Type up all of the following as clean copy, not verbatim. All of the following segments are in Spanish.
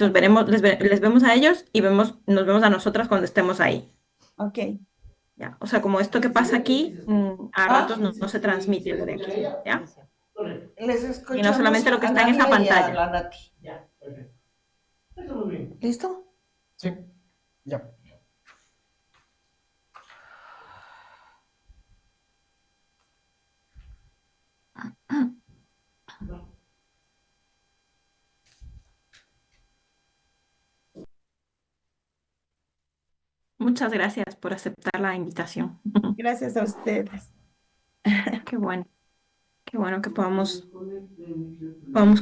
Entonces les vemos a ellos y nos vemos a nosotras cuando estemos ahí. Ok. ¿Ya? O sea, como esto que pasa aquí, a ratos Ah, no se transmite lo de aquí, Sí, ¿ya? sí. les Y no escuchamos solamente lo que a está en esa Nadia y a pantalla. la Nati. ¿Listo? Sí, ya. Muchas gracias por aceptar la invitación. Gracias a ustedes. Qué bueno, qué bueno que podamos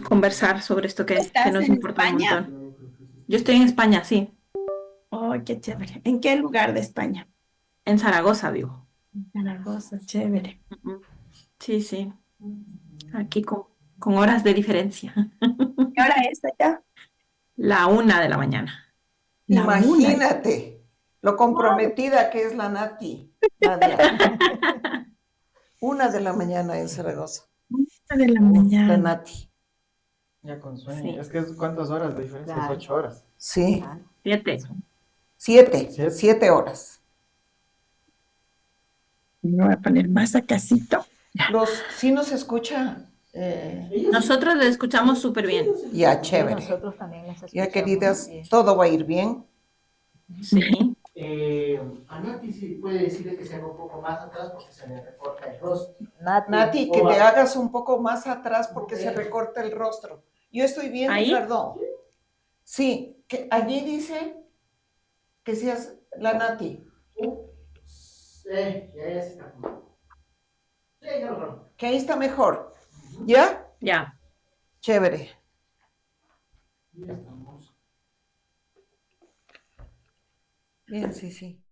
conversar sobre esto que ¿Estás nos en importa un España? montón. Yo estoy en España, sí, Oh, qué chévere. ¿En qué lugar de España? en Zaragoza vivo. Zaragoza, chévere. Ujú. Sí, sí, aquí con horas de diferencia. ¿Qué hora es allá? 1 de la mañana. La una. Imagínate lo Wow. comprometida que es la Nati, Nadia. 1 de la mañana en Zaragoza. 1 de la La mañana. Nati. Ya con sueño. Sí, Es que es cuántas horas de diferencia, es Claro, 8 horas. Sí, claro. 7. siete, ¿Siete? 7 horas. Me voy a poner más a casito. Sí nos escucha. Nosotros le escuchamos súper bien. Ya, Sí, chévere. nosotros también las Ya, escuchamos queridas, bien. todo va a ir bien. Sí. A Nati sí puede decirle que se haga un poco más atrás porque se le recorta el rostro. Nati, Nati, que te hagas un poco más atrás porque se recorta el rostro. Yo estoy viendo, ¿Ahí? perdón. Sí, que allí dice que seas la Nati. Ya se está. Sí, ya lo. Que ahí está mejor. ¿Ya? Ya. Chévere. Ya estamos. Bien, sí, sí.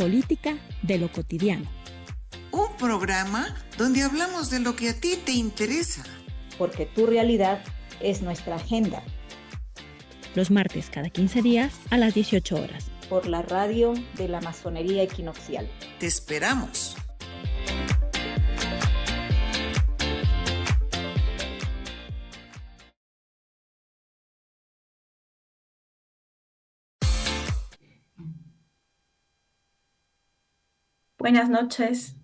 Política de lo cotidiano. Un programa donde hablamos de lo que a ti te interesa. Porque tu realidad es nuestra agenda. Los martes cada 15 días a las 18 horas. Por la radio de la Masonería Equinoccial. Te esperamos. Buenas noches.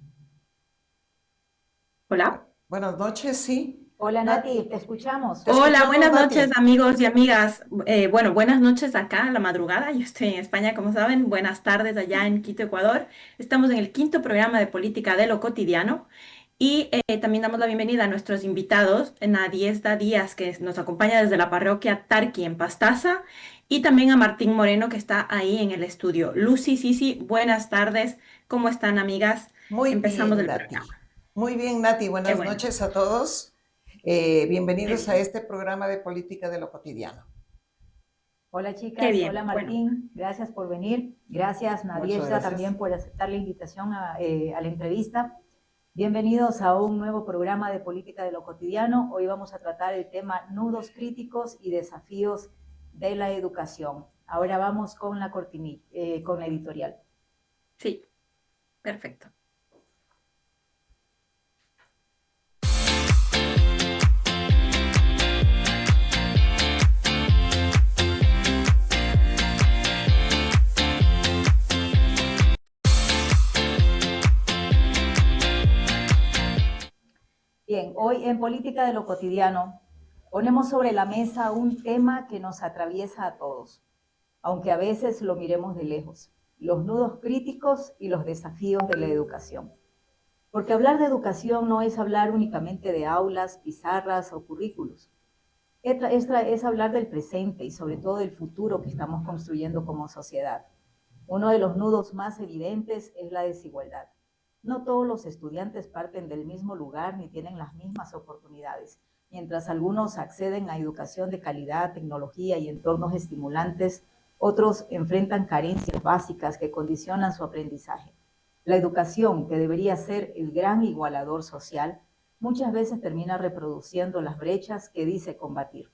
Hola. Buenas noches, sí. Hola Nati, te escuchamos. Te Hola, escuchamos, buenas Nati. noches amigos y amigas. Bueno, buenas noches acá a la madrugada. Yo estoy en España, como saben. Buenas tardes allá en Quito, Ecuador. Estamos en el quinto programa de Política de lo Cotidiano y también damos la bienvenida a nuestros invitados, Nadiezda Díaz, que nos acompaña desde la parroquia Tarqui en Pastaza, y también a Martín Moreno, que está ahí en el estudio. Lucy, Sisi, buenas tardes. ¿Cómo están, amigas? Muy Empezamos bien, el Nati. programa. Muy bien, Nati. Buenas Qué bueno. noches a todos. Bienvenidos a este programa de Política de lo Cotidiano. Hola chicas, Qué bien, hola Martín, gracias por venir. Gracias Nadiezda gracias. también por aceptar la invitación a la entrevista. Bienvenidos a un nuevo programa de Política de lo Cotidiano. Hoy vamos a tratar el tema nudos críticos y desafíos de la educación. Ahora vamos con la cortinilla, con la editorial. Sí, perfecto. Bien, hoy en Política de lo Cotidiano ponemos sobre la mesa un tema que nos atraviesa a todos, aunque a veces lo miremos de lejos, los nudos críticos y los desafíos de la educación. Porque hablar de educación no es hablar únicamente de aulas, pizarras o currículos. Es hablar del presente y sobre todo del futuro que estamos construyendo como sociedad. Uno de los nudos más evidentes es la desigualdad. No todos los estudiantes parten del mismo lugar ni tienen las mismas oportunidades. Mientras algunos acceden a educación de calidad, tecnología y entornos estimulantes, otros enfrentan carencias básicas que condicionan su aprendizaje. La educación, que debería ser el gran igualador social, muchas veces termina reproduciendo las brechas que dice combatir.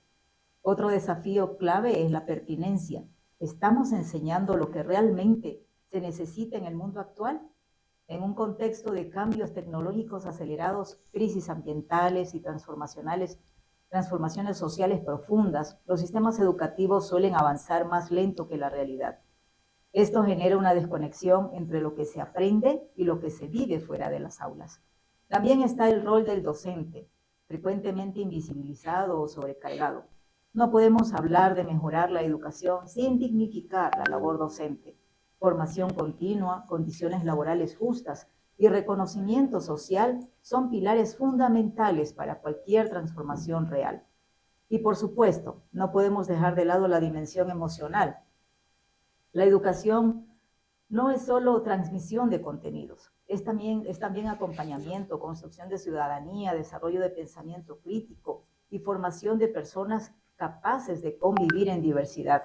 Otro desafío clave es la pertinencia. ¿Estamos enseñando lo que realmente se necesita en el mundo actual? En un contexto de cambios tecnológicos acelerados, crisis ambientales y transformaciones sociales profundas, los sistemas educativos suelen avanzar más lento que la realidad. Esto genera una desconexión entre lo que se aprende y lo que se vive fuera de las aulas. También está el rol del docente, frecuentemente invisibilizado o sobrecargado. No podemos hablar de mejorar la educación sin dignificar la labor docente. Formación continua, condiciones laborales justas y reconocimiento social son pilares fundamentales para cualquier transformación real. Y por supuesto, no podemos dejar de lado la dimensión emocional. La educación no es solo transmisión de contenidos, es también acompañamiento, construcción de ciudadanía, desarrollo de pensamiento crítico y formación de personas capaces de convivir en diversidad.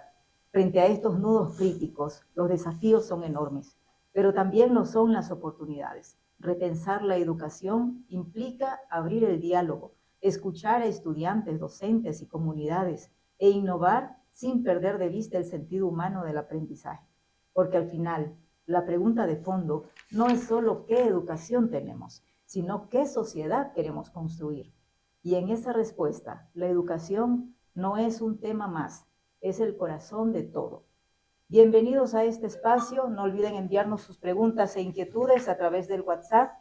Frente a estos nudos críticos, los desafíos son enormes, pero también lo son las oportunidades. Repensar la educación implica abrir el diálogo, escuchar a estudiantes, docentes y comunidades e innovar sin perder de vista el sentido humano del aprendizaje. Porque al final, la pregunta de fondo no es solo qué educación tenemos, sino qué sociedad queremos construir. Y en esa respuesta, la educación no es un tema más, es el corazón de todo. Bienvenidos a este espacio. No olviden enviarnos sus preguntas e inquietudes a través del WhatsApp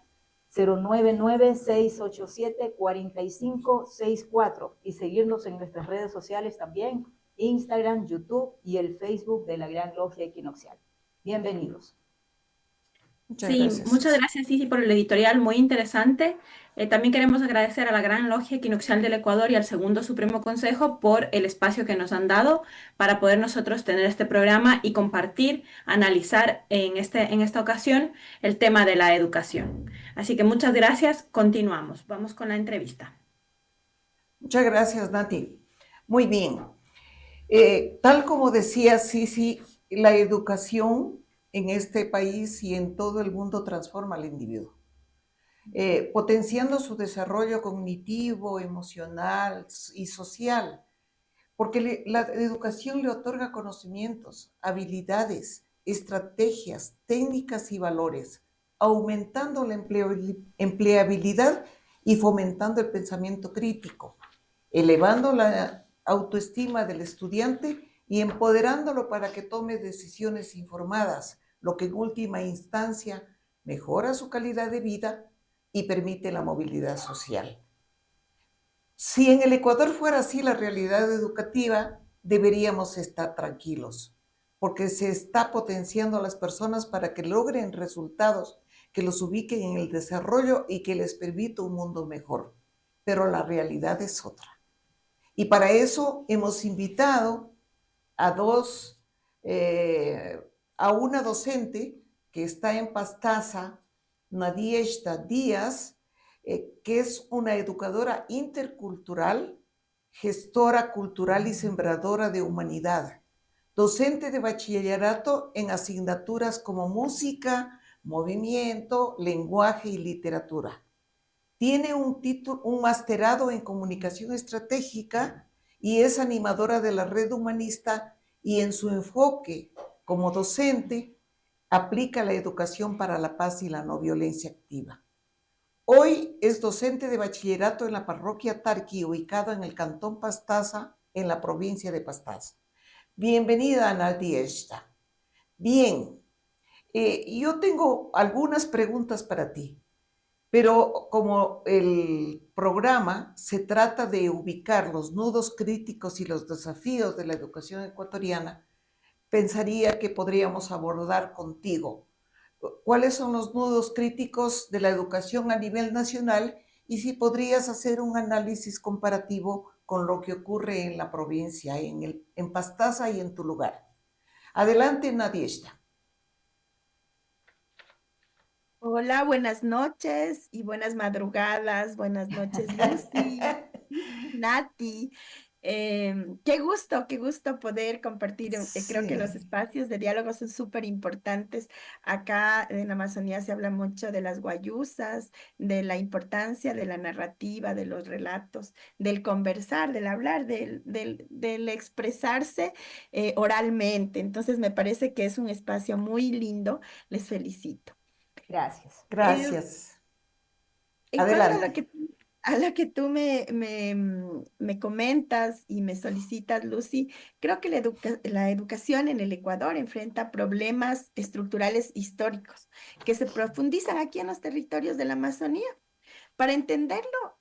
099-687-4564 y seguirnos en nuestras redes sociales también, Instagram, YouTube y el Facebook de la Gran Logia Equinoccial. Bienvenidos. Muchas gracias, Sisi, por el editorial muy interesante. También queremos agradecer a la Gran Logia Equinoccial del Ecuador y al Segundo Supremo Consejo por el espacio que nos han dado para poder nosotros tener este programa y compartir, analizar en esta ocasión el tema de la educación. Así que muchas gracias. Continuamos. Vamos con la entrevista. Muchas gracias, Nati. Muy bien. Tal como decía Sisi, la educación en este país y en todo el mundo transforma al individuo, potenciando su desarrollo cognitivo, emocional y social, porque la educación le otorga conocimientos, habilidades, estrategias, técnicas y valores, aumentando la empleabilidad y fomentando el pensamiento crítico, elevando la autoestima del estudiante y empoderándolo para que tome decisiones informadas, lo que en última instancia mejora su calidad de vida y permite la movilidad social. Si en el Ecuador fuera así la realidad educativa, deberíamos estar tranquilos, porque se está potenciando a las personas para que logren resultados que los ubiquen en el desarrollo y que les permita un mundo mejor. Pero la realidad es otra. Y para eso hemos invitado a a una docente que está en Pastaza, Nadieshta Díaz, que es una educadora intercultural, gestora cultural y sembradora de humanidad, docente de bachillerato en asignaturas como música, movimiento, lenguaje y literatura. Tiene un masterado en comunicación estratégica y es animadora de la red humanista, y en su enfoque como docente aplica la educación para la paz y la no violencia activa. Hoy es docente de bachillerato en la parroquia Tarqui, ubicada en el cantón Pastaza, en la provincia de Pastaza. Bienvenida, Nadieshta. Bien, yo tengo algunas preguntas para ti. Pero como el programa se trata de ubicar los nudos críticos y los desafíos de la educación ecuatoriana, pensaría que podríamos abordar contigo cuáles son los nudos críticos de la educación a nivel nacional y si podrías hacer un análisis comparativo con lo que ocurre en la provincia, en Pastaza y en tu lugar. Adelante, Nadieshta. Hola, buenas noches y buenas madrugadas. Buenas noches, Lucy, Nati. Qué gusto poder compartir. Creo que los Sí, espacios de diálogo son súper importantes. Acá en la Amazonía se habla mucho de las guayusas, de la importancia de la narrativa, de los relatos, del conversar, del hablar, del expresarse oralmente. Entonces me parece que es un espacio muy lindo. Les felicito. Gracias. Eh, gracias. en cuanto a Adelante. a lo que tú me comentas y me solicitas, Lucy, creo que la educación en el Ecuador enfrenta problemas estructurales históricos que se profundizan aquí en los territorios de la Amazonía. Para entenderlo,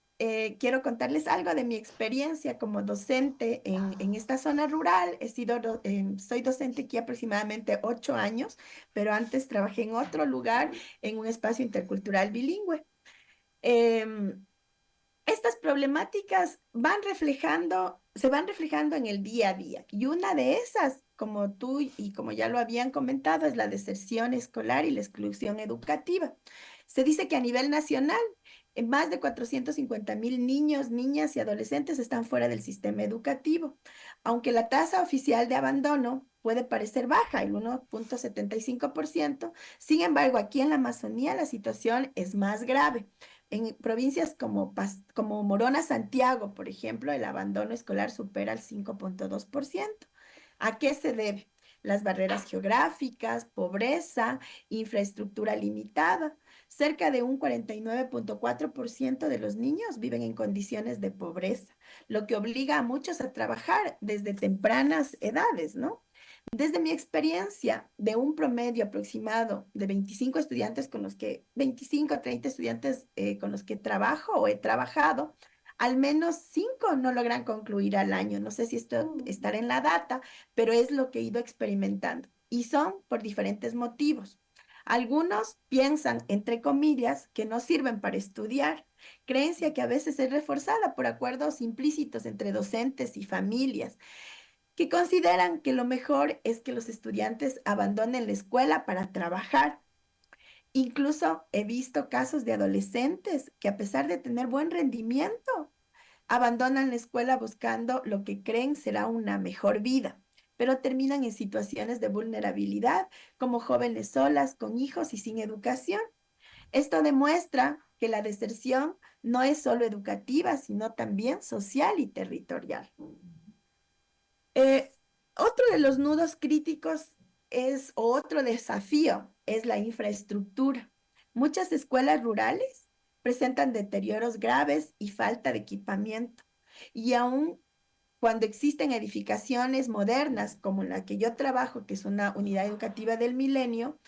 quiero contarles algo de mi experiencia como docente en esta zona rural. Soy docente aquí aproximadamente 8 años, pero antes trabajé en otro lugar, en un espacio intercultural bilingüe. Em, Estas problemáticas se van reflejando en el día a día. Y una de esas, como tú y como ya lo habían comentado, es la deserción escolar y la exclusión educativa. Se dice que a nivel nacional, más de 450.000 niños, niñas y adolescentes están fuera del sistema educativo, aunque la tasa oficial de abandono puede parecer baja, el 1,75%. Sin embargo, aquí en la Amazonía la situación es más grave. En provincias como Morona, Santiago, por ejemplo, el abandono escolar supera el 5,2%. ¿A qué se debe? Las barreras geográficas, pobreza, infraestructura limitada. Cerca de un 49,4% de los niños viven en condiciones de pobreza, lo que obliga a muchos a trabajar desde tempranas edades, ¿no? Desde mi experiencia de un promedio aproximado de 25 estudiantes 25 a 30 estudiantes con los que trabajo o he trabajado, al menos 5 no logran concluir al año. No sé si esto estará en la data, pero es lo que he ido experimentando. Y son por diferentes motivos. Algunos piensan, entre comillas, que no sirven para estudiar, creencia que a veces es reforzada por acuerdos implícitos entre docentes y familias que consideran que lo mejor es que los estudiantes abandonen la escuela para trabajar. Incluso he visto casos de adolescentes que a pesar de tener buen rendimiento, abandonan la escuela buscando lo que creen será una mejor vida. pero terminan en situaciones de vulnerabilidad, como jóvenes solas, con hijos y sin educación. Esto demuestra que la deserción no es solo educativa, sino también social y territorial. Eh, Otro de los nudos críticos o otro desafío es la infraestructura. Muchas escuelas rurales presentan deterioros graves y falta de equipamiento. Y aún cuando existen edificaciones modernas como la que yo trabajo, que es una unidad educativa del Milenio,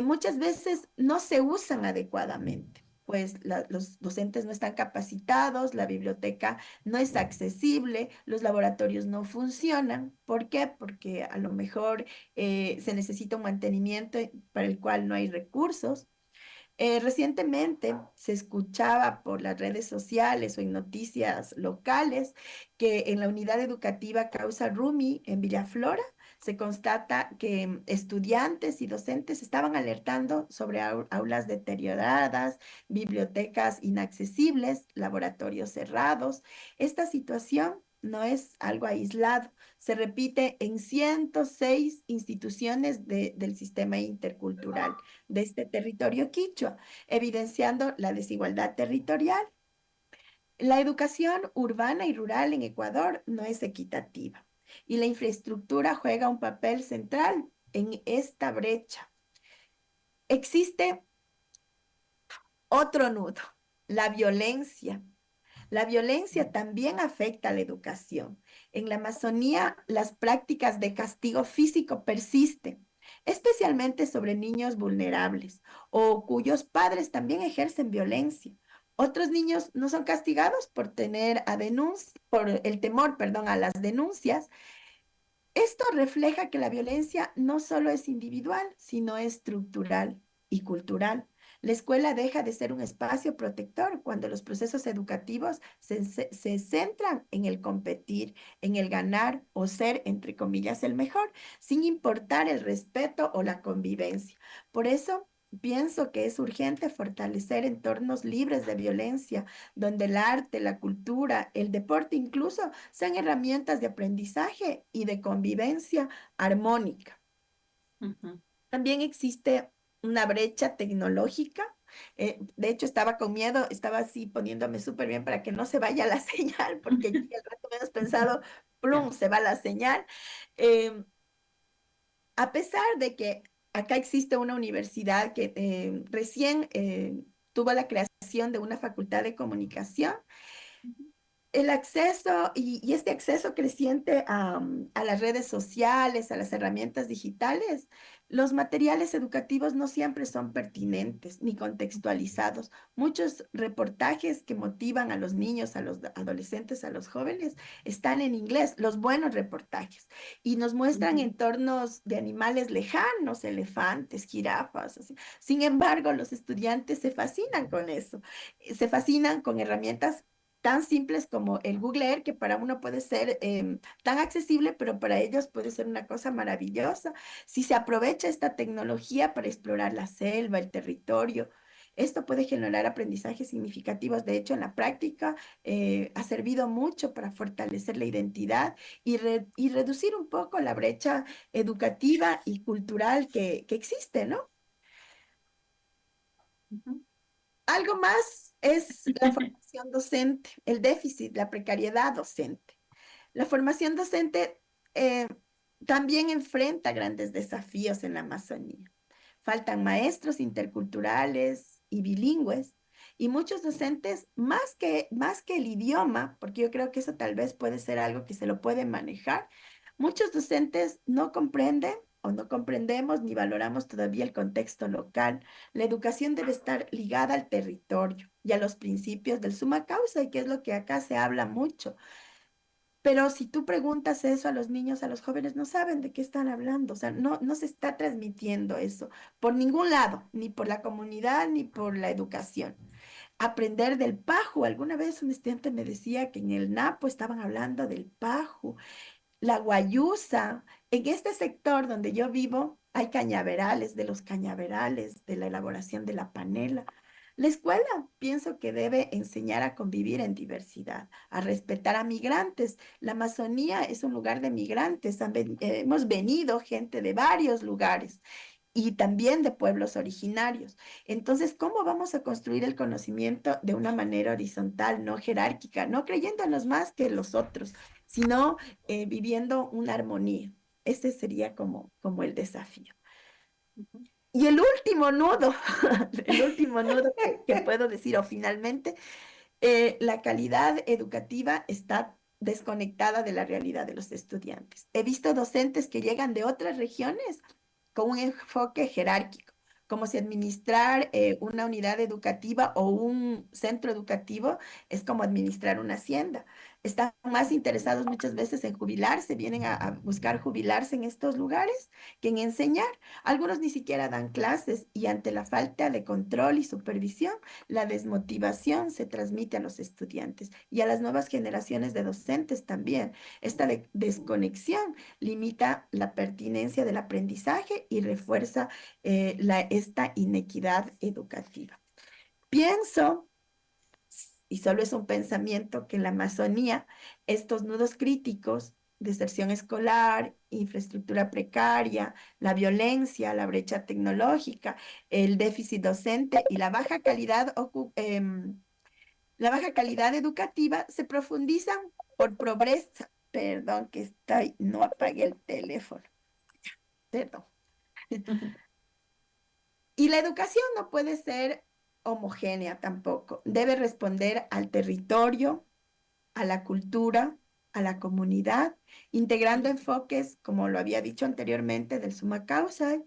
muchas veces no se usan adecuadamente, pues los docentes no están capacitados, la biblioteca no es accesible, los laboratorios no funcionan. ¿Por qué? Porque a lo mejor se necesita un mantenimiento para el cual no hay recursos. Recientemente se escuchaba por las redes sociales o en noticias locales que en la unidad educativa Causa Rumi en Villaflora se constata que estudiantes y docentes estaban alertando sobre aulas deterioradas, bibliotecas inaccesibles, laboratorios cerrados. Esta situación no es algo aislado, se repite en 106 instituciones del sistema intercultural de este territorio quichua, evidenciando la desigualdad territorial. La educación urbana y rural en Ecuador no es equitativa y la infraestructura juega un papel central en esta brecha. Existe otro nudo, la violencia. La violencia también afecta a la educación. En la Amazonía, las prácticas de castigo físico persisten, especialmente sobre niños vulnerables o cuyos padres también ejercen violencia. Otros niños no son castigados por por el temor, perdón, a las denuncias. Esto refleja que la violencia no solo es individual, sino estructural y cultural. La escuela deja de ser un espacio protector cuando los procesos educativos se centran en el competir, en el ganar o ser, entre comillas, el mejor, sin importar el respeto o la convivencia. Por eso, pienso que es urgente fortalecer entornos libres de violencia, donde el arte, la cultura, el deporte incluso sean herramientas de aprendizaje y de convivencia armónica. Ujú. También existe una brecha tecnológica. De hecho, estaba con miedo, estaba así poniéndome súper bien para que no se vaya la señal, porque ya al rato menos pensado, plum, se va la señal. Eh, a pesar de que acá existe una universidad que recién tuvo la creación de una facultad de comunicación, el acceso y este acceso creciente a las redes sociales, a las herramientas digitales, los materiales educativos no siempre son pertinentes ni contextualizados. Muchos reportajes que motivan a los niños, a los adolescentes, a los jóvenes, están en inglés, los buenos reportajes, y nos muestran Ujú. entornos de animales lejanos, elefantes, jirafas, así. Sin embargo, los estudiantes se fascinan con eso, se fascinan con herramientas tan simples como el Google Earth, que para uno puede ser tan accesible, pero para ellos puede ser una cosa maravillosa. Si se aprovecha esta tecnología para explorar la selva, el territorio, esto puede generar aprendizajes significativos. De hecho, en la práctica ha servido mucho para fortalecer la identidad y reducir un poco la brecha educativa y cultural que existe, ¿no? Ujú. Algo más es la formación docente, el déficit, la precariedad docente. La formación docente eh, también enfrenta grandes desafíos en la Amazonía. Faltan maestros interculturales y bilingües y muchos docentes, más que el idioma, porque yo creo que eso tal vez puede ser algo que se lo puede manejar, muchos docentes no comprenden o no comprendemos ni valoramos todavía el contexto local. La educación debe estar ligada al territorio y a los principios del suma causa, y que es lo que acá se habla mucho. Pero si tú preguntas eso a los niños, a los jóvenes, no saben de qué están hablando. O sea, no se está transmitiendo eso por ningún lado, ni por la comunidad, ni por la educación. Aprender del pajo. Alguna vez un estudiante me decía que en el Napo estaban hablando del pajo, la guayusa. En este sector donde yo vivo hay cañaverales, de los cañaverales, de la elaboración de la panela. La escuela pienso que debe enseñar a convivir en diversidad, a respetar a migrantes. La Amazonía es un lugar de migrantes, hemos venido gente de varios lugares y también de pueblos originarios. Entonces, ¿cómo vamos a construir el conocimiento de una manera horizontal, no jerárquica, no creyéndonos más que los otros, sino viviendo una armonía? Ese sería como el desafío. Y el último nudo, el último nudo que puedo decir, o finalmente, la calidad educativa está desconectada de la realidad de los estudiantes. He visto docentes que llegan de otras regiones con un enfoque jerárquico, como si administrar una unidad educativa o un centro educativo es como administrar una hacienda. Están más interesados muchas veces en jubilarse, vienen a buscar jubilarse en estos lugares que en enseñar. Algunos ni siquiera dan clases y ante la falta de control y supervisión, la desmotivación se transmite a los estudiantes y a las nuevas generaciones de docentes también. Esta desconexión limita la pertinencia del aprendizaje y refuerza esta inequidad educativa. Pienso, y solo es un pensamiento, que en la Amazonía estos nudos críticos, deserción escolar, infraestructura precaria, la violencia, la brecha tecnológica, el déficit docente y la baja calidad educativa se profundizan por pobreza. Perdón que no apagué el teléfono. Perdón. Y la educación no puede ser homogénea tampoco. Debe responder al territorio, a la cultura, a la comunidad, integrando enfoques, como lo había dicho anteriormente, del summa causa.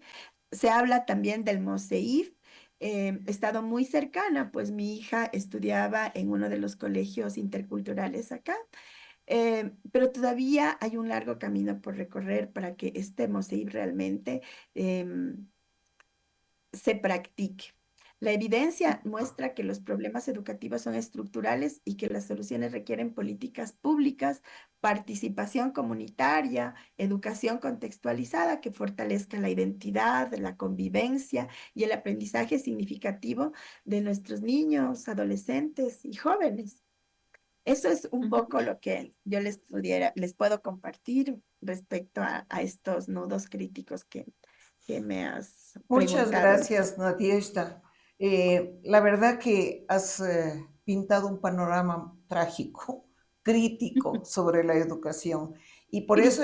Se habla también del MOSEIF. He estado muy cercana, pues mi hija estudiaba en uno de los colegios interculturales acá, pero todavía hay un largo camino por recorrer para que este MOSEIF realmente se practique. La evidencia muestra que los problemas educativos son estructurales y que las soluciones requieren políticas públicas, participación comunitaria, educación contextualizada que fortalezca la identidad, la convivencia y el aprendizaje significativo de nuestros niños, adolescentes y jóvenes. Eso es un poco lo que yo les puedo compartir respecto a estos nudos críticos que me has Muchas preguntado. gracias, Nadieshta. La verdad que has pintado un panorama trágico, crítico sobre la educación. Y por eso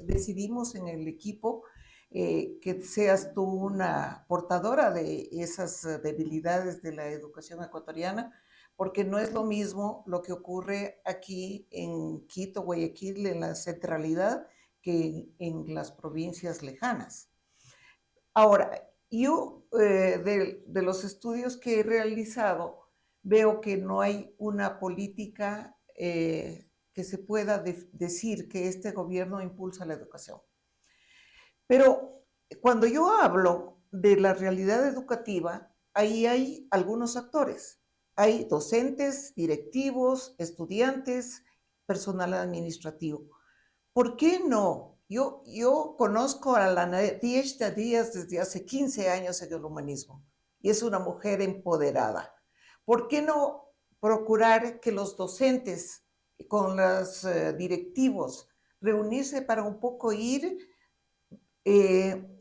decidimos en el equipo que seas tú una portadora de esas debilidades de la educación ecuatoriana, porque no es lo mismo lo que ocurre aquí en Quito, Guayaquil, en la centralidad, que en las provincias lejanas. Ahora, yo de los estudios que he realizado, veo que no hay una política que se pueda decir que este gobierno impulsa la educación. Pero cuando yo hablo de la realidad educativa, ahí hay algunos actores. Hay docentes, directivos, estudiantes, personal administrativo. ¿Por qué no? Yo conozco a la Nadieshta Díaz desde hace 15 años en el humanismo y es una mujer empoderada. ¿Por qué no procurar que los docentes con los directivos reunirse para un poco ir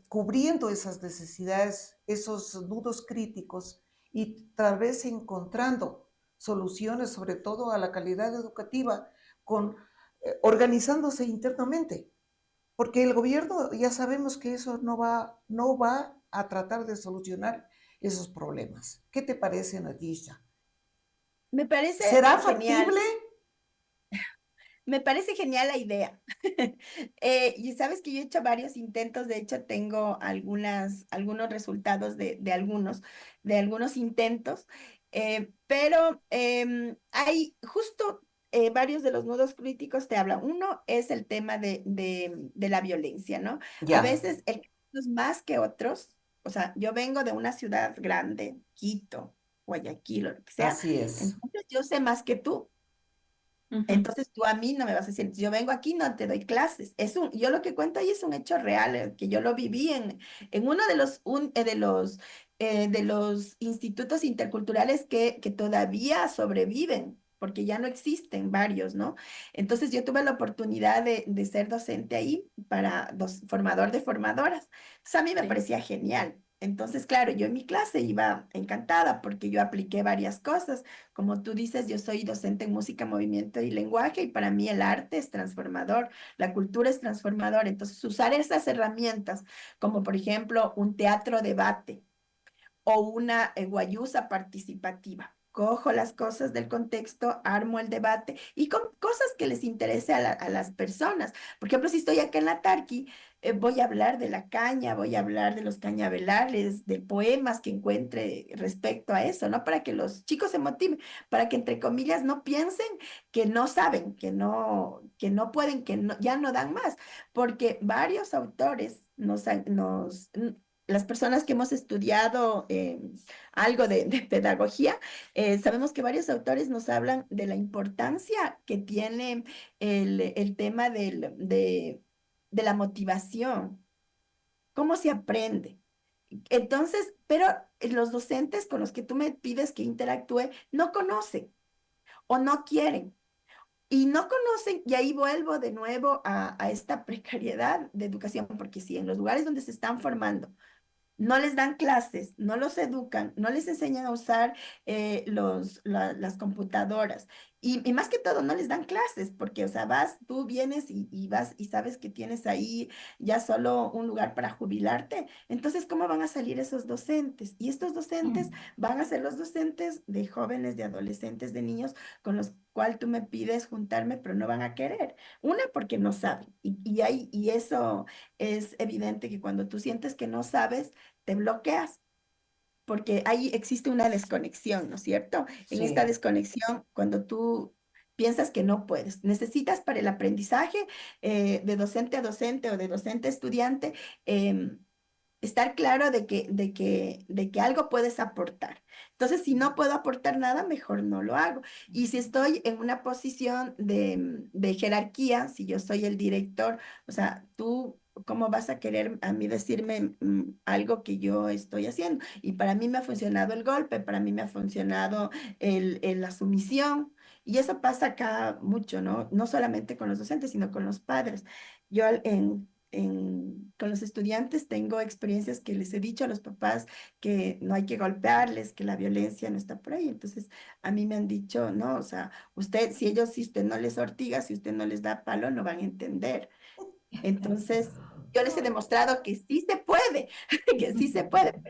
cubriendo esas necesidades, esos nudos críticos y tal vez encontrando soluciones, sobre todo a la calidad educativa, organizándose internamente? Porque el gobierno ya sabemos que eso no va a tratar de solucionar esos problemas. ¿Qué te parece, Nadieshta? Me parece ¿Será genial. factible? Me parece genial la idea. Y sabes que yo he hecho varios intentos, de hecho tengo algunos resultados de algunos intentos, pero hay justo varios de los nudos críticos te hablan. Uno es el tema de la violencia, ¿no? A Ya, veces es más que otros, o sea, yo vengo de una ciudad grande, Quito, Guayaquil o lo que sea, así es. entonces yo sé más que tú. Ujú. Entonces tú a mí no me vas a decir, yo vengo aquí, no te doy clases. Yo lo que cuento ahí es un hecho real, que yo lo viví en uno de los institutos interculturales que todavía sobreviven, porque ya no existen varios, ¿no? Entonces yo tuve la oportunidad de ser docente ahí para formador de formadoras. Entonces a mí me Sí, parecía genial. Entonces, claro, yo en mi clase iba encantada porque yo apliqué varias cosas. Como tú dices, yo soy docente en música, movimiento y lenguaje y para mí el arte es transformador, la cultura es transformadora. Entonces, usar esas herramientas, como por ejemplo un teatro debate o una guayusa participativa. Cojo las cosas del contexto, armo el debate y con cosas que les interese a las personas. Por ejemplo, si estoy acá en la Tarqui, voy a hablar de la caña, voy a hablar de los cañaverales, de poemas que encuentre respecto a eso, ¿no? Para que los chicos se motiven, para que entre comillas no piensen que no saben, que no pueden, ya no dan más, porque varios autores las personas que hemos estudiado algo de pedagogía, sabemos que varios autores nos hablan de la importancia que tiene el tema de la motivación, cómo se aprende. Entonces, pero los docentes con los que tú me pides que interactúe no conocen o no quieren. Y no conocen, y ahí vuelvo de nuevo a esta precariedad de educación, porque si en los lugares donde se están formando no les dan clases, no los educan, no les enseñan a usar las computadoras. Y más que todo, no les dan clases, porque, o sea, tú vienes y vas y sabes que tienes ahí ya solo un lugar para jubilarte. Entonces, ¿cómo van a salir esos docentes? Y estos docentes van a ser los docentes de jóvenes, de adolescentes, de niños con los cuales tú me pides juntarme, pero no van a querer. Una, porque no saben. Y eso es evidente que cuando tú sientes que no sabes, te bloqueas, porque ahí existe una desconexión, ¿no es cierto? En esta Sí. desconexión, cuando tú piensas que no puedes, necesitas para el aprendizaje de docente a docente o de docente a estudiante, em, estar claro de que algo puedes aportar. Entonces, si no puedo aportar nada, mejor no lo hago. Y si estoy en una posición de jerarquía, si yo soy el director, o sea, tú, ¿cómo vas a querer a mí decirme algo que yo estoy haciendo? Y para mí me ha funcionado el golpe, para mí me ha funcionado la sumisión. Y eso pasa acá mucho, ¿no? No solamente con los docentes, sino con los padres. Yo con los estudiantes tengo experiencias que les he dicho a los papás que no hay que golpearles, que la violencia no está por ahí. Entonces, a mí me han dicho, no, o sea, si usted no les ortiga, si usted no les da palo, no van a entender. Entonces, yo les he demostrado que sí se puede, que sí se puede.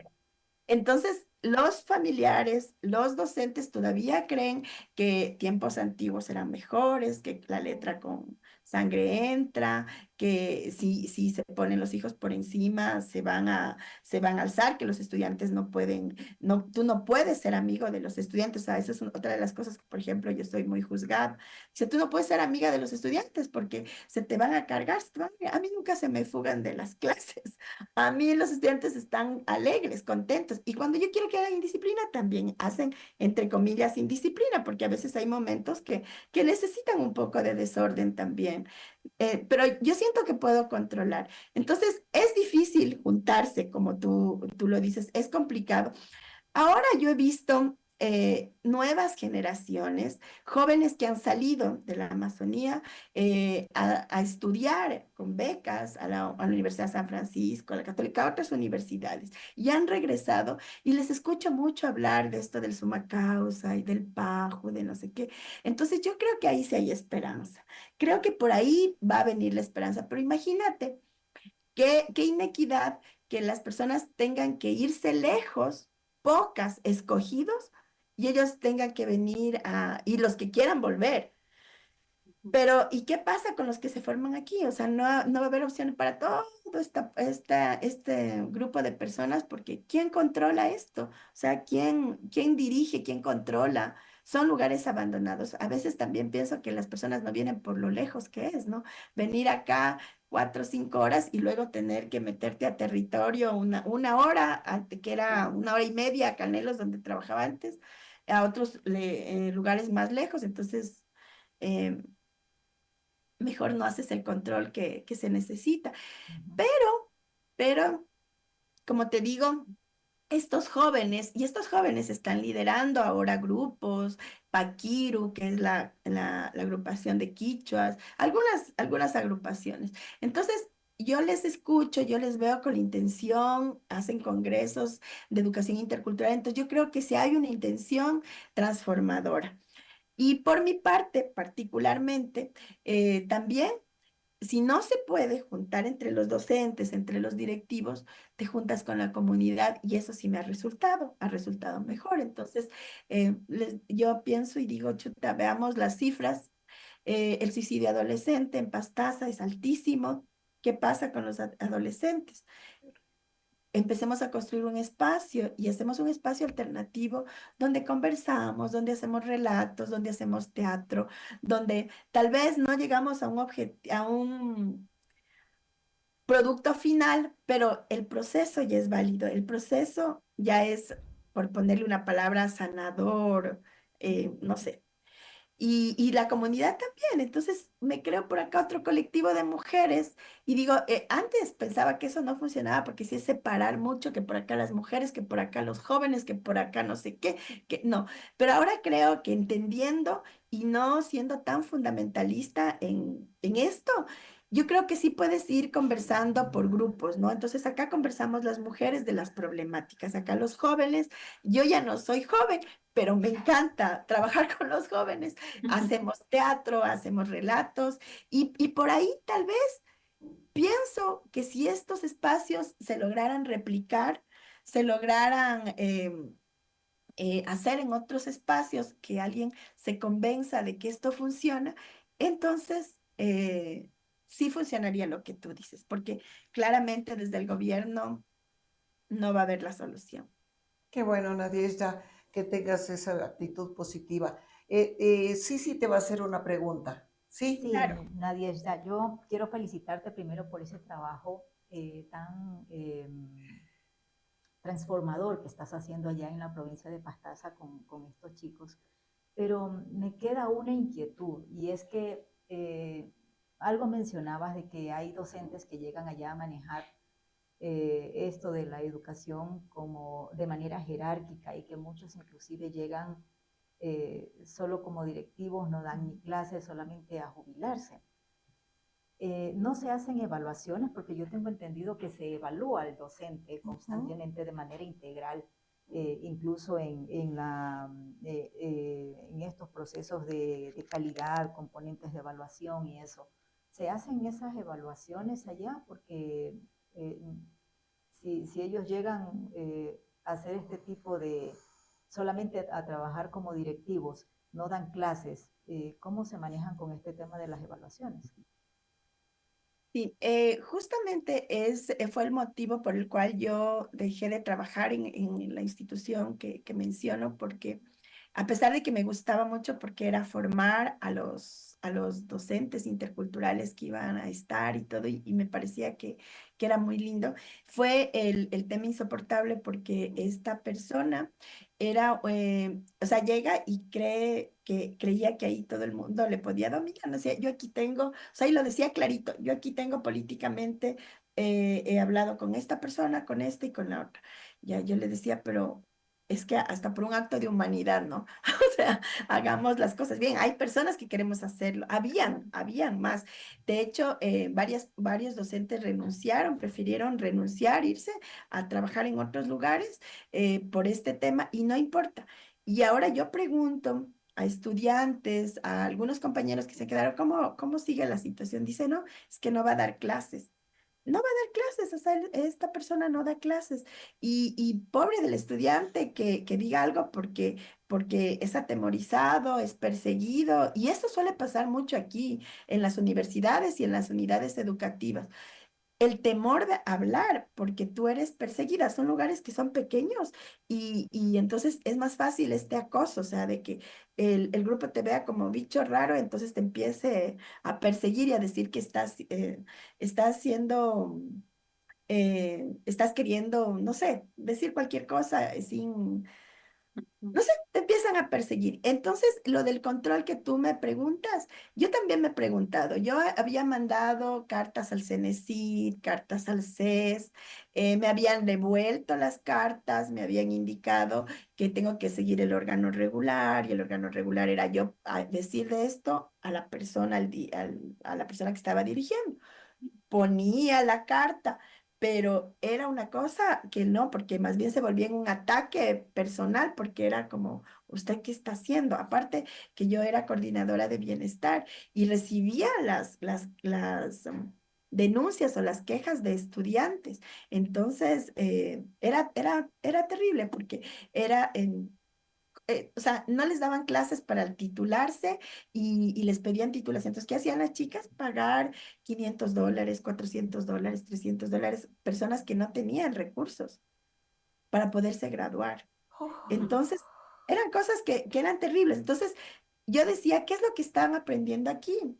Entonces, los familiares, los docentes todavía creen que tiempos antiguos eran mejores, que la letra con sangre entra, que si se ponen los hijos por encima se van a alzar, que los estudiantes no pueden, no, tú no puedes ser amigo de los estudiantes. O sea, esa es otra de las cosas que, por ejemplo, yo soy muy juzgada. Si tú no puedes ser amiga de los estudiantes porque se te van a cargar, a mí nunca se me fugan de las clases. A mí los estudiantes están alegres, contentos. Y cuando yo quiero que hagan indisciplina, también hacen, entre comillas, indisciplina, porque a veces hay momentos que necesitan un poco de desorden también. Pero yo siento que puedo controlar. Entonces, es difícil juntarse, como tú lo dices, es complicado. Ahora yo he visto nuevas generaciones, jóvenes que han salido de la Amazonía a estudiar con becas a la Universidad de San Francisco, a la Católica, a otras universidades, y han regresado y les escucho mucho hablar de esto del summa causa y del Paju, de no sé qué. Entonces yo creo que ahí sí hay esperanza. Creo que por ahí va a venir la esperanza, pero imagínate. Qué inequidad que las personas tengan que irse lejos, pocas escogidos, y ellos tengan que venir y los que quieran volver. Pero, ¿y qué pasa con los que se forman aquí? O sea, no va a haber opciones para todo este grupo de personas, porque ¿quién controla esto? O sea, ¿quién dirige, quién controla? Son lugares abandonados. A veces también pienso que las personas no vienen por lo lejos que es, ¿no? Venir acá 4 o 5 horas y luego tener que meterte a territorio una hora, que era 1 hora y media a Canelos, donde trabajaba antes, a otros lugares más lejos. Entonces, eh, mejor no haces el control que se necesita. Ujú. Pero, como te digo, estos jóvenes están liderando ahora grupos, Paquiru, que es la agrupación de quichuas, algunas agrupaciones. Entonces, yo les escucho, yo les veo con la intención, hacen congresos de educación intercultural, entonces yo creo que si hay una intención transformadora. Y por mi parte, particularmente, también si no se puede juntar entre los docentes, entre los directivos, te juntas con la comunidad y eso sí me ha resultado mejor. Entonces, yo pienso y digo, chuta, veamos las cifras. El suicidio adolescente en Pastaza es altísimo. ¿Qué pasa con los adolescentes? Empecemos a construir un espacio y hacemos un espacio alternativo donde conversamos, donde hacemos relatos, donde hacemos teatro, donde tal vez no llegamos a a un producto final, pero el proceso ya es válido, el proceso ya es, por ponerle una palabra, sanador, no sé, y la comunidad también. Entonces me creo por acá otro colectivo de mujeres y digo, antes pensaba que eso no funcionaba porque sí es separar mucho, que por acá las mujeres, que por acá los jóvenes, que por acá no sé qué, que no. Pero ahora creo que entendiendo y no siendo tan fundamentalista en esto, yo creo que sí puedes ir conversando por grupos, ¿no? Entonces acá conversamos las mujeres de las problemáticas, acá los jóvenes, yo ya no soy joven, pero me encanta trabajar con los jóvenes. Hacemos teatro, hacemos relatos y por ahí tal vez pienso que si estos espacios se lograran replicar, se lograran hacer en otros espacios, que alguien se convenza de que esto funciona, entonces sí funcionaría lo que tú dices, porque claramente desde el gobierno no va a haber la solución. Qué bueno, Nadezhda, que tengas esa actitud positiva. Sí, sí, te va a hacer una pregunta. ¿Sí? Sí, Claro. Nadia, yo quiero felicitarte primero por ese trabajo tan transformador que estás haciendo allá en la provincia de Pastaza con estos chicos, pero me queda una inquietud y es que algo mencionabas de que hay docentes que llegan allá a manejar esto de la educación como de manera jerárquica y que muchos inclusive llegan solo como directivos, no dan ni clases, solamente a jubilarse. No se hacen evaluaciones porque yo tengo entendido que se evalúa al docente Ujú. constantemente de manera integral, incluso en estos procesos de calidad, componentes de evaluación y eso. ¿Se hacen esas evaluaciones allá? Porque eh, si ellos llegan a hacer este tipo de, solamente a trabajar como directivos, no dan clases, ¿cómo se manejan con este tema de las evaluaciones? Sí, justamente fue el motivo por el cual yo dejé de trabajar en la institución que menciono, porque a pesar de que me gustaba mucho porque era formar a los docentes interculturales que iban a estar y todo, y me parecía que era muy lindo, fue el tema insoportable porque esta persona era, o sea, llega y creía que ahí todo el mundo le podía dominar. O sea, yo aquí tengo, o sea, y lo decía clarito, yo aquí tengo políticamente, he hablado con esta persona, con esta y con la otra. Ya yo le decía, pero es que hasta por un acto de humanidad, ¿no? O sea, hagamos las cosas bien. Hay personas que queremos hacerlo. Habían más. De hecho, varios docentes renunciaron, prefirieron renunciar, irse a trabajar en otros lugares por este tema y no importa. Y ahora yo pregunto a estudiantes, a algunos compañeros que se quedaron, ¿cómo sigue la situación? Dice, no, es que no va a dar clases. No va a dar clases, o sea, esta persona no da clases. Y pobre del estudiante que diga algo porque es atemorizado, es perseguido. Y esto suele pasar mucho aquí en las universidades y en las unidades educativas. El temor de hablar porque tú eres perseguida. Son lugares que son pequeños y entonces es más fácil este acoso, o sea, de que el grupo te vea como bicho raro, entonces te empiece a perseguir y a decir que estás siendo estás queriendo, no sé, decir cualquier cosa sin, No sé, te empiezan a perseguir. Entonces, lo del control que tú me preguntas, yo también me he preguntado. Yo había mandado cartas al CENESID, cartas al CES, me habían devuelto las cartas, me habían indicado que tengo que seguir el órgano regular y el órgano regular era yo decir de esto a la persona, a la persona que estaba dirigiendo. Ponía la carta, pero era una cosa que no, porque más bien se volvía en un ataque personal, porque era como, ¿usted qué está haciendo? Aparte que yo era coordinadora de bienestar y recibía las denuncias o las quejas de estudiantes. Entonces, era terrible porque era en o sea, no les daban clases para titularse y les pedían titulación. Entonces, ¿qué hacían las chicas? Pagar $500, $400, $300, personas que no tenían recursos para poderse graduar. Entonces, eran cosas que eran terribles. Entonces, yo decía, ¿qué es lo que están aprendiendo aquí?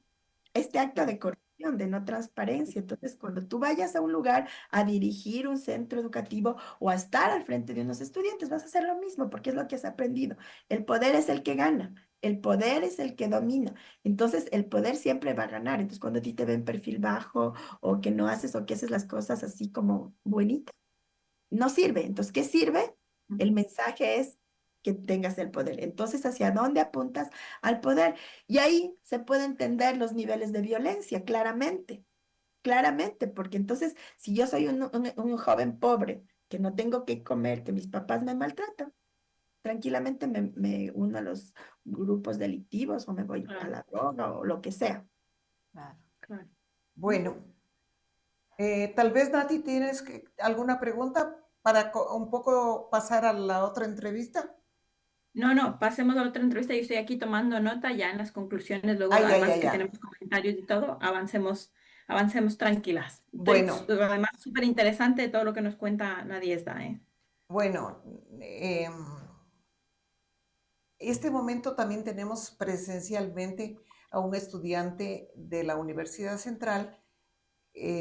Este acto de corrupción, de no transparencia. Entonces, cuando tú vayas a un lugar a dirigir un centro educativo o a estar al frente de unos estudiantes, vas a hacer lo mismo, porque es lo que has aprendido. El poder es el que gana, el poder es el que domina. Entonces, el poder siempre va a ganar. Entonces, cuando a ti te ven perfil bajo o que no haces o que haces las cosas así como buenitas, no sirve. Entonces, ¿qué sirve? El mensaje es que tengas el poder. Entonces, ¿hacia dónde apuntas? Al poder. Y ahí se puede entender los niveles de violencia, claramente, claramente, porque entonces, si yo soy un joven pobre, que no tengo que comer, que mis papás me maltratan, tranquilamente me uno a los grupos delictivos o me voy a Claro, la droga o lo que sea. Claro. claro. Bueno, tal vez Nati tienes alguna pregunta para un poco pasar a la otra entrevista. No, no, pasemos a otra entrevista. Yo estoy aquí tomando nota ya en las conclusiones. Luego, Ay, ay, además ay, que ya. tenemos comentarios y todo, avancemos tranquilas. Estoy Bueno, además súper interesante todo lo que nos cuenta Nadiezda, ¿eh? bueno, em, este momento también tenemos presencialmente a un estudiante de la Universidad Central.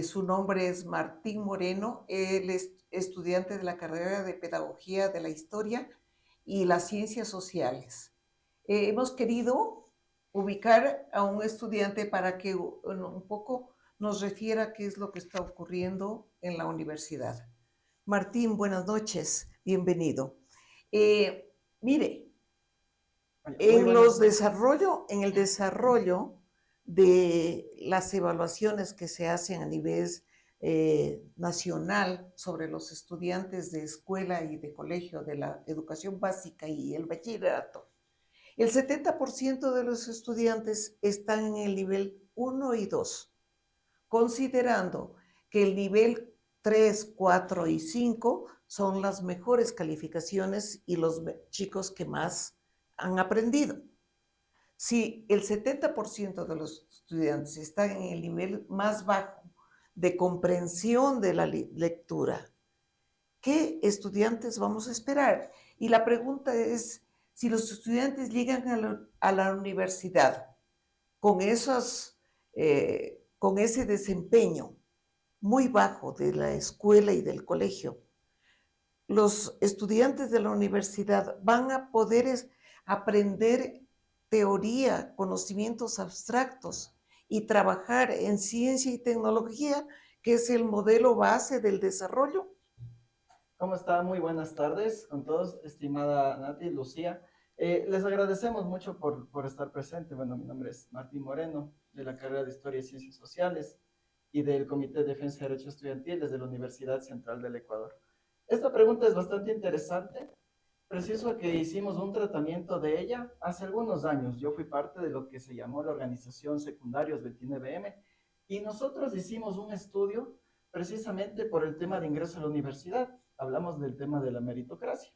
Su nombre es Martín Moreno. Él es estudiante de la carrera de Pedagogía de la Historia y las Ciencias Sociales. Hemos querido ubicar a un estudiante para que un poco nos refiera qué es lo que está ocurriendo en la universidad. Martín, buenas noches, bienvenido. Mire, Muy buenas. en el desarrollo de las evaluaciones que se hacen a nivel nacional sobre los estudiantes de escuela y de colegio, de la educación básica y el bachillerato, el 70% de los estudiantes están en el nivel 1 y 2, considerando que el nivel 3, 4 y 5 son las mejores calificaciones y los chicos que más han aprendido. Si el 70% de los estudiantes están en el nivel más bajo de comprensión de la lectura, ¿qué estudiantes vamos a esperar? Y la pregunta es, si los estudiantes llegan a la universidad con, con ese desempeño muy bajo de la escuela y del colegio, los estudiantes de la universidad van a poder aprender teoría, conocimientos abstractos y trabajar en ciencia y tecnología, que es el modelo base del desarrollo. ¿Cómo está? Muy buenas tardes con todos, estimada Nati, Lucía. Les agradecemos mucho por estar presente. Bueno, mi nombre es Martín Moreno, de la carrera de Historia y Ciencias Sociales y del Comité de Defensa de Derechos Estudiantiles de la Universidad Central del Ecuador. Esta pregunta es bastante interesante. Preciso que hicimos un tratamiento de ella hace algunos años. Yo fui parte de lo que se llamó la organización Secundarios 29BM y nosotros hicimos un estudio precisamente por el tema de ingreso a la universidad. Hablamos del tema de la meritocracia.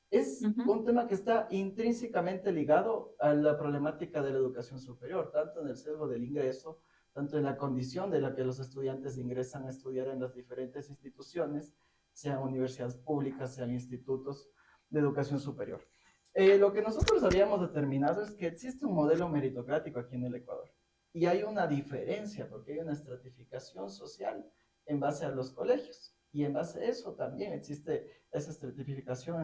Es un tema que está intrínsecamente ligado a la problemática de la educación superior, tanto en el sesgo del ingreso, tanto en la condición de la que los estudiantes ingresan a estudiar en las diferentes instituciones, sean universidades públicas, sean institutos de educación superior. Lo que nosotros habíamos determinado es que existe un modelo meritocrático aquí en el Ecuador y hay una diferencia porque hay una estratificación social en base a los colegios y en base a eso también existe esa estratificación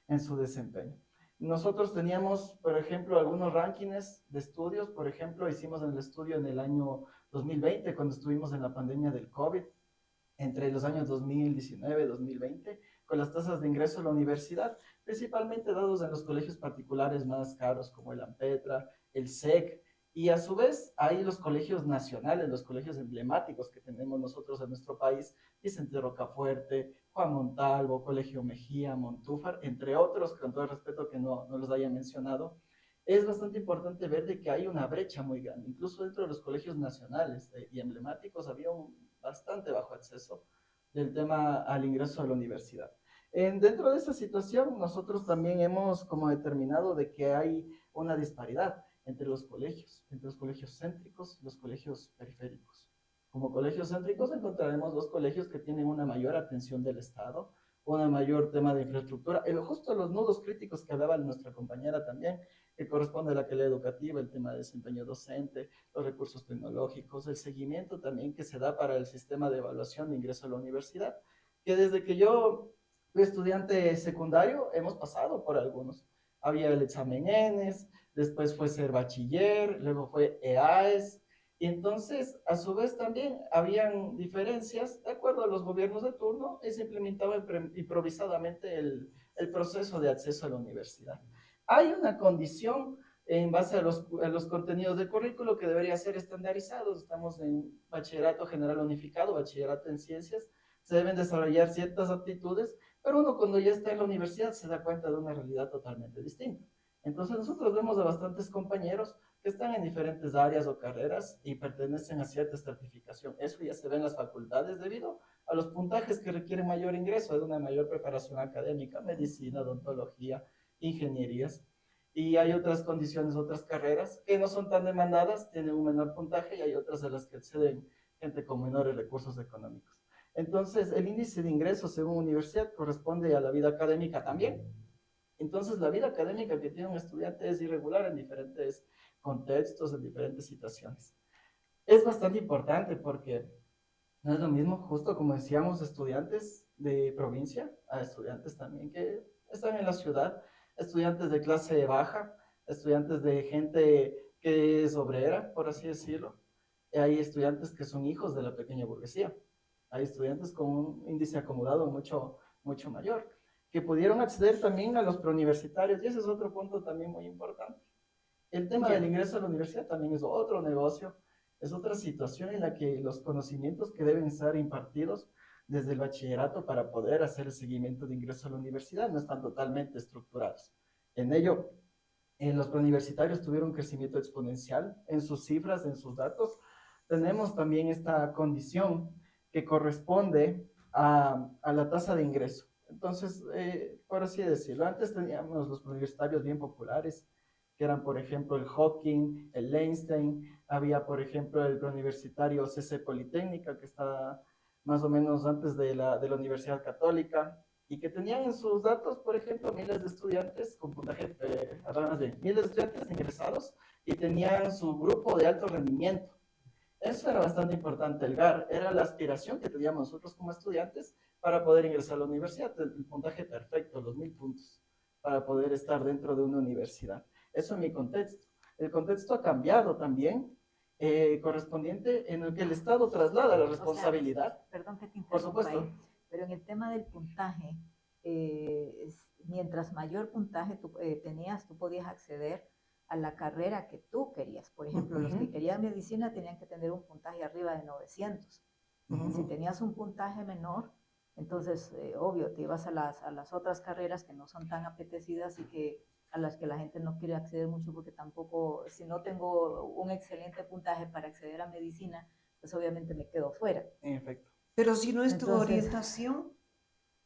en en su desempeño. Nosotros teníamos, por ejemplo, algunos rankings de estudios. Por ejemplo, hicimos el estudio en el año 2020, cuando estuvimos en la pandemia del COVID, entre los años 2019 y 2020, con las tasas de ingreso a la universidad, principalmente dados en los colegios particulares más caros como el AMPETRA, el SEC, y a su vez hay los colegios nacionales, los colegios emblemáticos que tenemos nosotros en nuestro país: Vicente Rocafuerte, Juan Montalvo, Colegio Mejía, Montúfar, entre otros, con todo el respeto que no los haya mencionado. Es bastante importante ver de que hay una brecha muy grande. Incluso dentro de los colegios nacionales y emblemáticos había un bastante bajo acceso del tema al ingreso a la universidad. Dentro de esa situación, nosotros también hemos como determinado de que hay una disparidad entre los colegios céntricos y los colegios periféricos. Como colegios céntricos encontraremos los colegios que tienen una mayor atención del Estado, un mayor tema de infraestructura, justo los nudos críticos que hablaba nuestra compañera también, que corresponde a la calidad educativa, el tema de desempeño docente, los recursos tecnológicos, el seguimiento también que se da para el sistema de evaluación de ingreso a la universidad, que desde que yo fui estudiante secundario hemos pasado por algunos. Había el examen ENES, después fue ser bachiller, luego fue EAES, y entonces, a su vez, también habían diferencias de acuerdo a los gobiernos de turno y se implementaba improvisadamente el proceso de acceso a la universidad. Hay una condición en base a los contenidos del currículo que debería ser estandarizados. Estamos en bachillerato general unificado, bachillerato en ciencias, se deben desarrollar ciertas aptitudes, pero uno cuando ya está en la universidad se da cuenta de una realidad totalmente distinta. Entonces nosotros vemos a bastantes compañeros que están en diferentes áreas o carreras y pertenecen a cierta estratificación. Eso ya se ve en las facultades debido a los puntajes que requieren mayor ingreso, de una mayor preparación académica, medicina, odontología, ingenierías. Y hay otras condiciones, otras carreras que no son tan demandadas, tienen un menor puntaje, y hay otras a las que acceden gente con menores recursos económicos. Entonces, el índice de ingresos según universidad corresponde a la vida académica también. Entonces, la vida académica que tiene un estudiante es irregular en diferentes contextos, en diferentes situaciones. Es bastante importante porque no es lo mismo, justo como decíamos, estudiantes de provincia a estudiantes también que están en la ciudad, estudiantes de clase baja, estudiantes de gente que es obrera, por así decirlo. Hay estudiantes que son hijos de la pequeña burguesía. Hay estudiantes con un índice acomodado mucho mayor, que pudieron acceder también a los preuniversitarios, y ese es otro punto también muy importante. El tema del ingreso a la universidad también es otro negocio, es otra situación en la que los conocimientos que deben ser impartidos desde el bachillerato para poder hacer el seguimiento de ingreso a la universidad no están totalmente estructurados. En ello, los preuniversitarios tuvieron un crecimiento exponencial en sus cifras, en sus datos. Tenemos también esta condición que corresponde a la tasa de ingreso. Entonces, por así decirlo, antes teníamos los preuniversitarios bien populares, que eran, por ejemplo, el Hawking, el Einstein, había, por ejemplo, el preuniversitario CC Politécnica, que está más o menos antes de la Universidad Católica, y que tenían en sus datos, por ejemplo, miles de estudiantes con puntaje, además de miles de estudiantes ingresados, y tenían su grupo de alto rendimiento. Eso era bastante importante. El GAR era la aspiración que teníamos nosotros como estudiantes para poder ingresar a la universidad, el puntaje perfecto, los 1000 puntos, para poder estar dentro de una universidad. Eso en mi contexto. El contexto ha cambiado también, correspondiente en el que el Estado traslada la responsabilidad. O sea, perdón que te interrumpa, por supuesto, pero en el tema del puntaje, mientras mayor puntaje tú tenías, tú podías acceder a la carrera que tú querías. Por ejemplo, los que querían medicina tenían que tener un puntaje arriba de 900. Si tenías un puntaje menor, entonces, obvio, te ibas a las otras carreras que no son tan apetecidas y que a las que la gente no quiere acceder mucho, porque tampoco, si no tengo un excelente puntaje para acceder a medicina, pues obviamente me quedo fuera. en efecto. Pero si no es tu Entonces, orientación,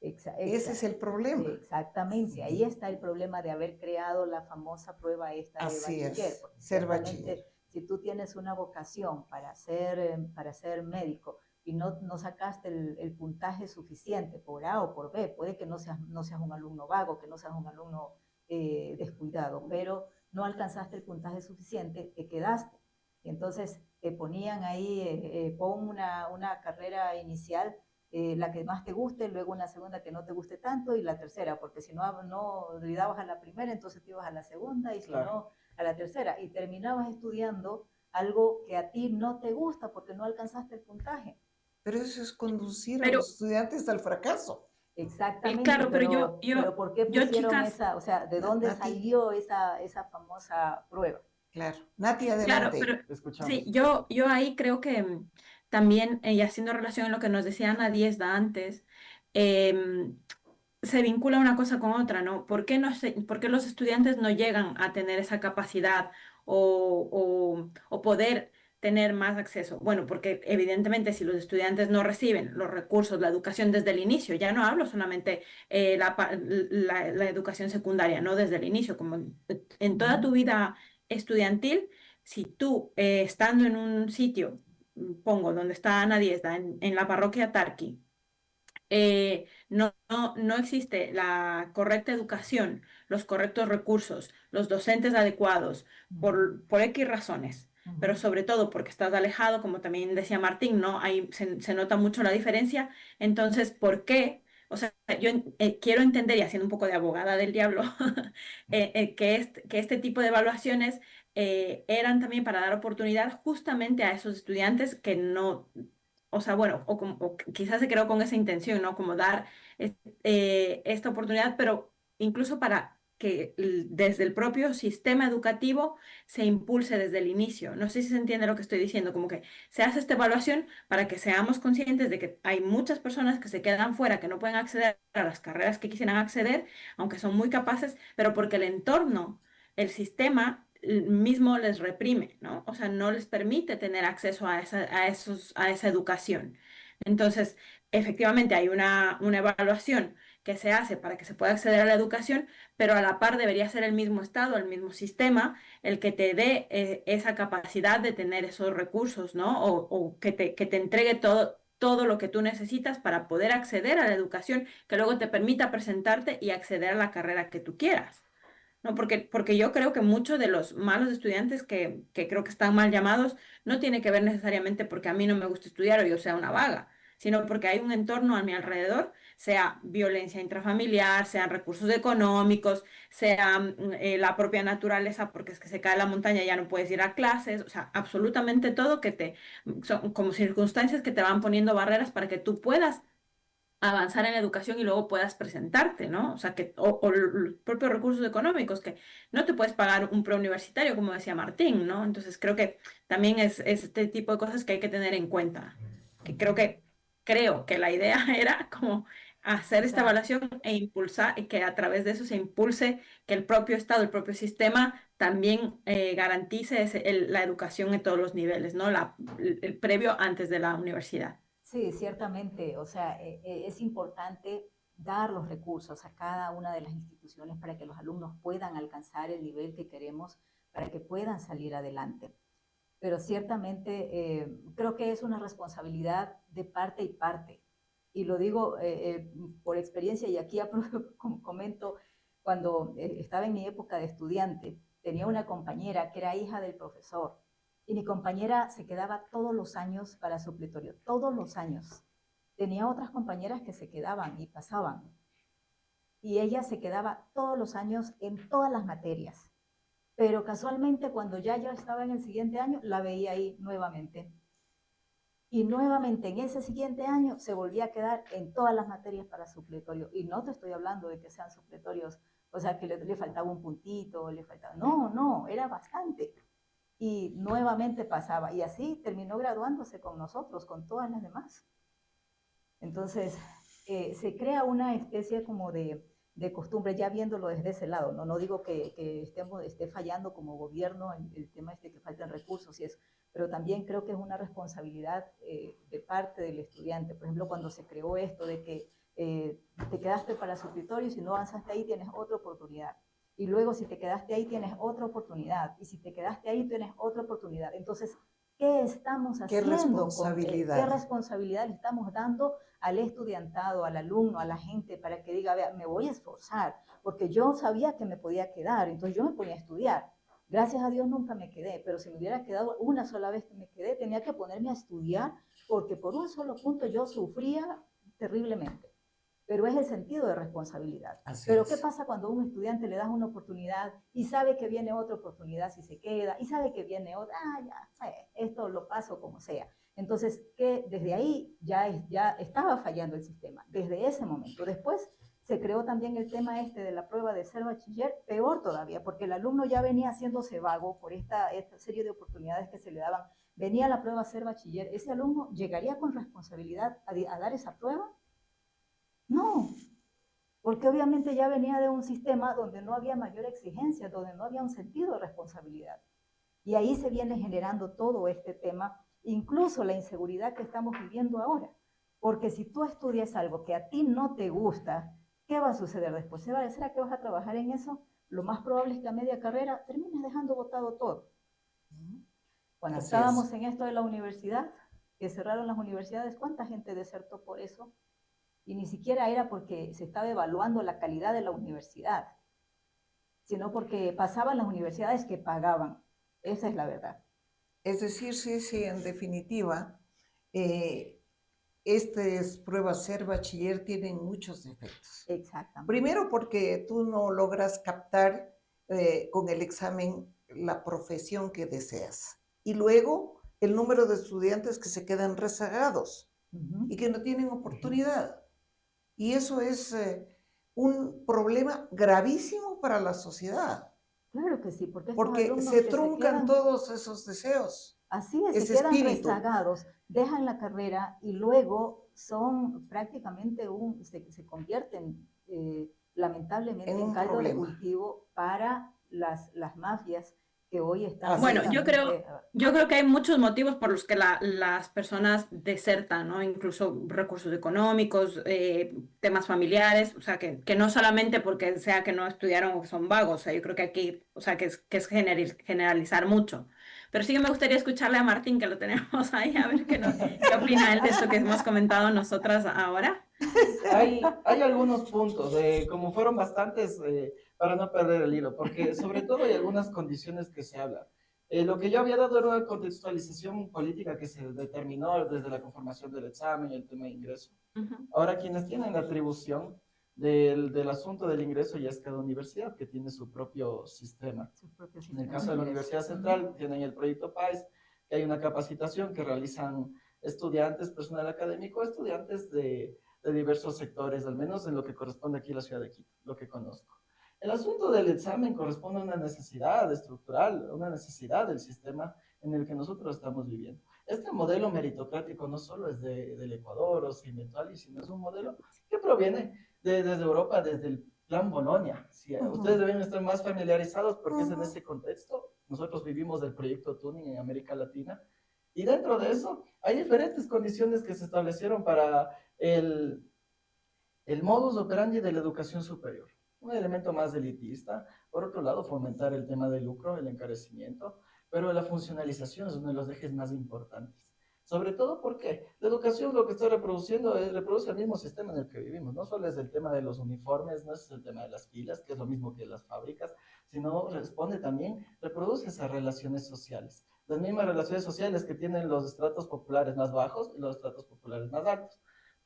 ese es el problema. Exactamente, ahí está el problema de haber creado la famosa prueba esta de Así bachiller. es, ser Ciertamente, bachiller. si tú tienes una vocación para ser médico y no sacaste el puntaje suficiente por A o por B, puede que no seas un alumno vago, que no seas un alumno descuidado, pero no alcanzaste el puntaje suficiente, te quedaste. Y entonces te ponían ahí, pon una carrera inicial la que más te guste, luego una segunda que no te guste tanto y la tercera, porque si no le dabas a la primera, entonces te ibas a la segunda y si Claro. no, a la tercera. Y terminabas estudiando algo que a ti no te gusta porque no alcanzaste el puntaje. Pero eso es conducir a Pero, los estudiantes al fracaso. Exactamente, claro, pero pero ¿por qué yo, pusieron chicas, esa, o sea, de dónde Nati, salió esa famosa prueba? claro. Nati, claro, adelante. pero Te sí, escuchamos. yo ahí creo que también, y haciendo relación a lo que nos decía Ana Diezda antes, em, se vincula una cosa con otra, ¿no? ¿Por qué los estudiantes no llegan a tener esa capacidad o poder tener más acceso? Bueno, porque evidentemente si los estudiantes no reciben los recursos, la educación desde el inicio, ya no hablo solamente la educación secundaria, no desde el inicio, como en toda tu vida estudiantil, si tú estando en un sitio, pongo donde está Ana Diezda, en la parroquia Tarqui, no existe la correcta educación, los correctos recursos, los docentes adecuados, por X razones, pero sobre todo porque estás alejado, como también decía Martín, ¿no? Ahí se nota mucho la diferencia. Entonces, ¿por qué? O sea, yo quiero entender, y haciendo un poco de abogada del diablo, que este tipo de evaluaciones eran también para dar oportunidad justamente a esos estudiantes que no, o sea, bueno, o quizás se creó con esa intención, ¿no? Como dar esta oportunidad, pero incluso para que desde el propio sistema educativo se impulse desde el inicio. No sé si se entiende lo que estoy diciendo, como que se hace esta evaluación para que seamos conscientes de que hay muchas personas que se quedan fuera, que no pueden acceder a las carreras que quisieran acceder, aunque son muy capaces, pero porque el entorno, el sistema mismo les reprime, ¿no? O sea, no les permite tener acceso a esa educación. Entonces, efectivamente, hay una evaluación que se hace para que se pueda acceder a la educación, pero a la par debería ser el mismo Estado, el mismo sistema, el que te dé esa capacidad de tener esos recursos, ¿no? O que te entregue todo lo que tú necesitas para poder acceder a la educación, que luego te permita presentarte y acceder a la carrera que tú quieras. No, porque yo creo que muchos de los malos estudiantes que creo que están mal llamados no tiene que ver necesariamente porque a mí no me gusta estudiar o yo sea una vaga, sino porque hay un entorno a mi alrededor, sea violencia intrafamiliar, sean recursos económicos, sea la propia naturaleza, porque es que se cae la montaña y ya no puedes ir a clases, o sea, absolutamente todo son como circunstancias que te van poniendo barreras para que tú puedas avanzar en la educación y luego puedas presentarte, ¿no? O sea, o los propios recursos económicos, que no te puedes pagar un preuniversitario, como decía Martín, ¿no? Entonces creo que también es este tipo de cosas que hay que tener en cuenta, que creo que la idea era como hacer esta Exacto. evaluación e impulsar, y que a través de eso se impulse que el propio Estado, el propio sistema también garantice la educación en todos los niveles, ¿no? El previo antes de la universidad. Sí, ciertamente. O sea, es importante dar los recursos a cada una de las instituciones para que los alumnos puedan alcanzar el nivel que queremos, para que puedan salir adelante. Pero ciertamente creo que es una responsabilidad de parte y parte. Y lo digo por experiencia y aquí comento, cuando estaba en mi época de estudiante, tenía una compañera que era hija del profesor y mi compañera se quedaba todos los años para supletorio, todos los años. Tenía otras compañeras que se quedaban y pasaban y ella se quedaba todos los años en todas las materias. Pero casualmente cuando ya yo estaba en el siguiente año, la veía ahí nuevamente. Y nuevamente en ese siguiente año se volvía a quedar en todas las materias para supletorio. Y no te estoy hablando de que sean supletorios, o sea, que le faltaba un puntito, le faltaba... No, no, era bastante. Y nuevamente pasaba. Y así terminó graduándose con nosotros, con todas las demás. Entonces, se crea una especie como de costumbre, ya viéndolo desde ese lado. No digo que esté fallando como gobierno en el tema este que faltan recursos y eso, pero también creo que es una responsabilidad de parte del estudiante. Por ejemplo, cuando se creó esto de que te quedaste para supletorio, si no avanzaste ahí tienes otra oportunidad. Y luego si te quedaste ahí tienes otra oportunidad. Y si te quedaste ahí tienes otra oportunidad. Entonces, ¿qué estamos Qué haciendo? responsabilidad. ¿Qué responsabilidad le estamos dando al estudiantado, al alumno, a la gente para que diga, vea, me voy a esforzar? Porque yo sabía que me podía quedar, entonces yo me ponía a estudiar. Gracias a Dios nunca me quedé, pero si me hubiera quedado una sola vez que me quedé, tenía que ponerme a estudiar porque por un solo punto yo sufría terriblemente, pero es el sentido de responsabilidad. Así Pero es. ¿qué pasa cuando a un estudiante le das una oportunidad y sabe que viene otra oportunidad si se queda, y sabe que viene otra, esto lo paso como sea? Entonces, que desde ahí ya estaba fallando el sistema, desde ese momento. Después se creó también el tema de la prueba de ser bachiller, peor todavía, porque el alumno ya venía haciéndose vago por esta serie de oportunidades que se le daban. Venía la prueba a ser bachiller, ¿ese alumno llegaría con responsabilidad a dar esa prueba? No, porque obviamente ya venía de un sistema donde no había mayor exigencia, donde no había un sentido de responsabilidad. Y ahí se viene generando todo este tema, incluso la inseguridad que estamos viviendo ahora. Porque si tú estudias algo que a ti no te gusta, ¿qué va a suceder después? ¿Será que vas a trabajar en eso? Lo más probable es que a media carrera termines dejando botado todo. Cuando Así estábamos es. en esto de la universidad, que cerraron las universidades, ¿cuánta gente desertó por eso? Y ni siquiera era porque se estaba evaluando la calidad de la universidad, sino porque pasaban las universidades que pagaban. Esa es la verdad. Es decir, sí, sí, en definitiva, estas pruebas ser bachiller tienen muchos defectos. Exactamente. Primero porque tú no logras captar con el examen la profesión que deseas. Y luego el número de estudiantes que se quedan rezagados y que no tienen oportunidad. Y eso es un problema gravísimo para la sociedad. Claro que sí, porque estos Porque alumnos se que truncan todos esos deseos. así es, se Ese quedan espíritu. rezagados, dejan la carrera y luego son prácticamente se convierten lamentablemente En en un caldo de problema. cultivo para las mafias que hoy están Así Bueno, es. justamente, yo creo que hay muchos motivos por los que las personas desertan, ¿no? Incluso recursos económicos, temas familiares, o sea, que no solamente porque sea que no estudiaron o que son vagos, o sea, yo creo que aquí, o sea, que es generalizar mucho. Pero sí que me gustaría escucharle a Martín, que lo tenemos ahí, a ver qué opina él de esto que hemos comentado nosotras ahora. Hay algunos puntos, como fueron bastantes, para no perder el hilo, porque sobre todo hay algunas condiciones que se hablan. Lo que yo había dado era una contextualización política que se determinó desde la conformación del examen y el tema de ingreso. Ujú. Ahora, quienes tienen la atribución del asunto del ingreso ya es cada universidad, que tiene su propio sistema. su propio En el sistema caso de de la ingreso. Universidad Central, tienen el proyecto PAIS, que hay una capacitación que realizan estudiantes, personal académico, estudiantes de diversos sectores, al menos en lo que corresponde aquí a la ciudad de Quito, lo que conozco. El asunto del examen corresponde a una necesidad estructural, una necesidad del sistema en el que nosotros estamos viviendo. Este modelo meritocrático no solo es del Ecuador o se inventó allí, sino es un modelo que proviene desde Europa, desde el Plan Bolonia. Si, ustedes deben estar más familiarizados porque es en ese contexto. Nosotros vivimos del proyecto Tuning en América Latina y dentro de eso hay diferentes condiciones que se establecieron para el modus operandi de la educación superior. Un elemento más elitista. Por otro lado, fomentar el tema del lucro, el encarecimiento, pero la funcionalización es uno de los ejes más importantes. Sobre todo porque la educación lo que está reproduciendo reproduce el mismo sistema en el que vivimos. No solo es el tema de los uniformes, no es el tema de las filas, que es lo mismo que las fábricas, sino responde también, reproduce esas relaciones sociales. Las mismas relaciones sociales que tienen los estratos populares más bajos y los estratos populares más altos.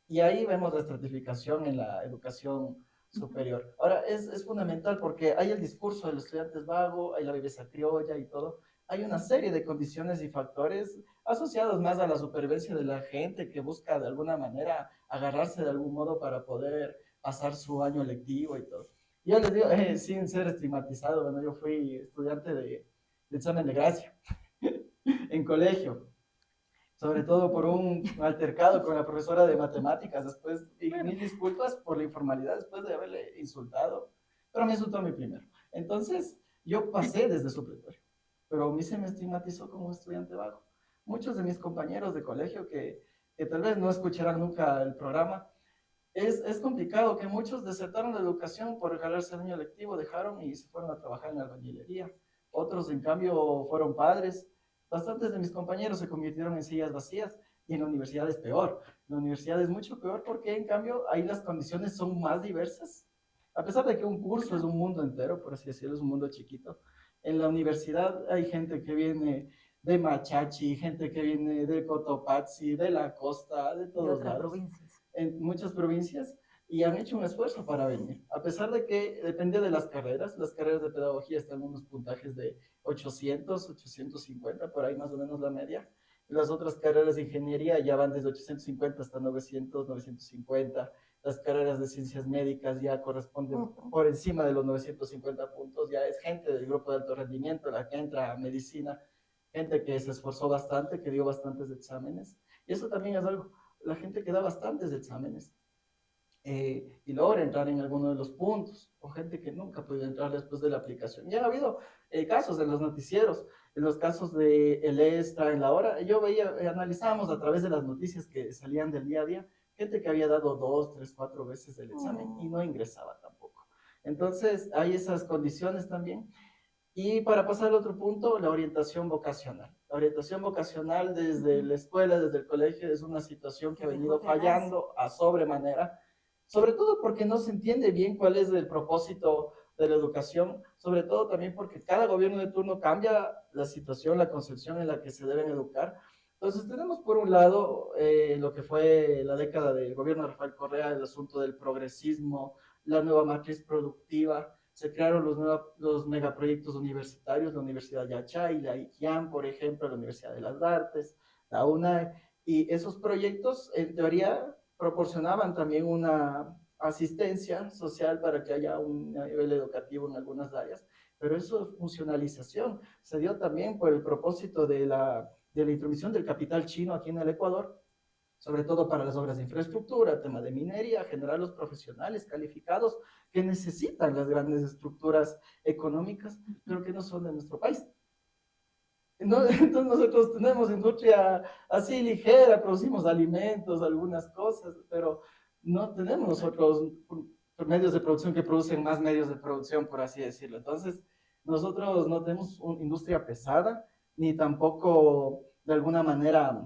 Y ahí vemos la estratificación en la educación superior. Ahora, es fundamental porque hay el discurso de los estudiantes vago, hay la viveza criolla y todo. Hay una serie de condiciones y factores asociados más a la supervivencia de la gente que busca de alguna manera agarrarse de algún modo para poder pasar su año lectivo y todo. Yo les digo, sin ser estigmatizado, bueno, yo fui estudiante de examen de gracia en colegio, sobre todo por un altercado con la profesora de matemáticas, después, y mil disculpas por la informalidad, después de haberle insultado, pero me insultó a mí primero. Entonces, yo pasé desde supletorio, pero a mí se me estigmatizó como estudiante vago. Muchos de mis compañeros de colegio que tal vez no escucharán nunca el programa, es complicado que muchos desertaron la educación por regalarse el año lectivo, dejaron y se fueron a trabajar en albañilería. Otros, en cambio, fueron padres. Bastantes de mis compañeros se convirtieron en sillas vacías y en la universidad es peor. La universidad es mucho peor porque, en cambio, ahí las condiciones son más diversas. A pesar de que un curso es un mundo entero, por así decirlo, es un mundo chiquito, en la universidad hay gente que viene de Machachi, gente que viene de Cotopaxi, de la costa, de De todos otras lados. provincias. en muchas provincias y han hecho un esfuerzo para venir, a pesar de que depende de las carreras de pedagogía están en unos puntajes de 800, 850, por ahí más o menos la media. Las otras carreras de ingeniería ya van desde 850 hasta 900, 950. Las carreras de ciencias médicas ya corresponden por encima de los 950 puntos. Ya es gente del grupo de alto rendimiento la que entra a medicina, gente que se esforzó bastante, que dio bastantes exámenes. Y eso también es algo, la gente que da bastantes exámenes y logra entrar en alguno de los puntos, o gente que nunca puede entrar después de la aplicación. Ya ha habido casos en los noticieros, en los casos de el Extra, en la hora, yo veía, analizábamos a través de las noticias que salían del día a día, gente que había dado 2, 3, 4 veces el examen y no ingresaba tampoco. Entonces, hay esas condiciones también. Y para pasar al otro punto, la orientación vocacional. La orientación vocacional desde la escuela, desde el colegio, es una situación que ha venido fallando a sobremanera, sobre todo porque no se entiende bien cuál es el propósito de la educación, sobre todo también porque cada gobierno de turno cambia la situación, la concepción en la que se deben educar. Entonces tenemos por un lado lo que fue la década del gobierno de Rafael Correa, el asunto del progresismo, la nueva matriz productiva, se crearon los megaproyectos universitarios, la Universidad de Yachay, la IGIAM, por ejemplo, la Universidad de las Artes, la UNAE, y esos proyectos en teoría proporcionaban también una asistencia social para que haya un nivel educativo en algunas áreas, pero eso es funcionalización, se dio también por el propósito de la intromisión del capital chino aquí en el Ecuador, sobre todo para las obras de infraestructura, tema de minería, generar los profesionales calificados que necesitan las grandes estructuras económicas, pero que no son de nuestro país. ¿No? Entonces nosotros tenemos industria así ligera, producimos alimentos, algunas cosas, pero no tenemos nosotros medios de producción que producen más medios de producción, por así decirlo. Entonces, nosotros no tenemos una industria pesada, ni tampoco de alguna manera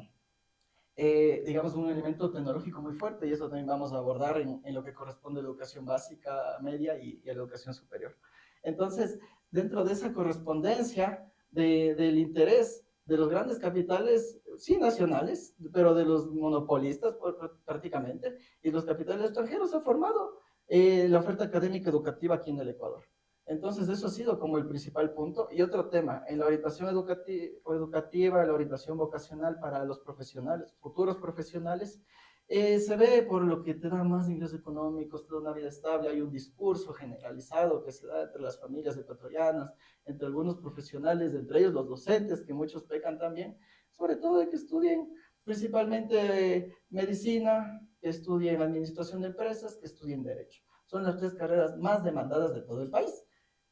digamos, un elemento tecnológico muy fuerte y eso también vamos a abordar en lo que corresponde a la educación básica, media y a la educación superior. Entonces, dentro de esa correspondencia del interés de los grandes capitales, sí nacionales, pero de los monopolistas prácticamente, y los capitales extranjeros ha formado la oferta académica educativa aquí en el Ecuador. Entonces, eso ha sido como el principal punto. Y otro tema, en la orientación educativa, la orientación vocacional para los profesionales, futuros profesionales, se ve por lo que te da más ingresos económicos, te da una vida estable, hay un discurso generalizado que se da entre las familias ecuatorianas, entre algunos profesionales, entre ellos los docentes, que muchos pecan también, sobre todo de que estudien principalmente medicina, que estudien administración de empresas, que estudien derecho. Son las 3 carreras más demandadas de todo el país.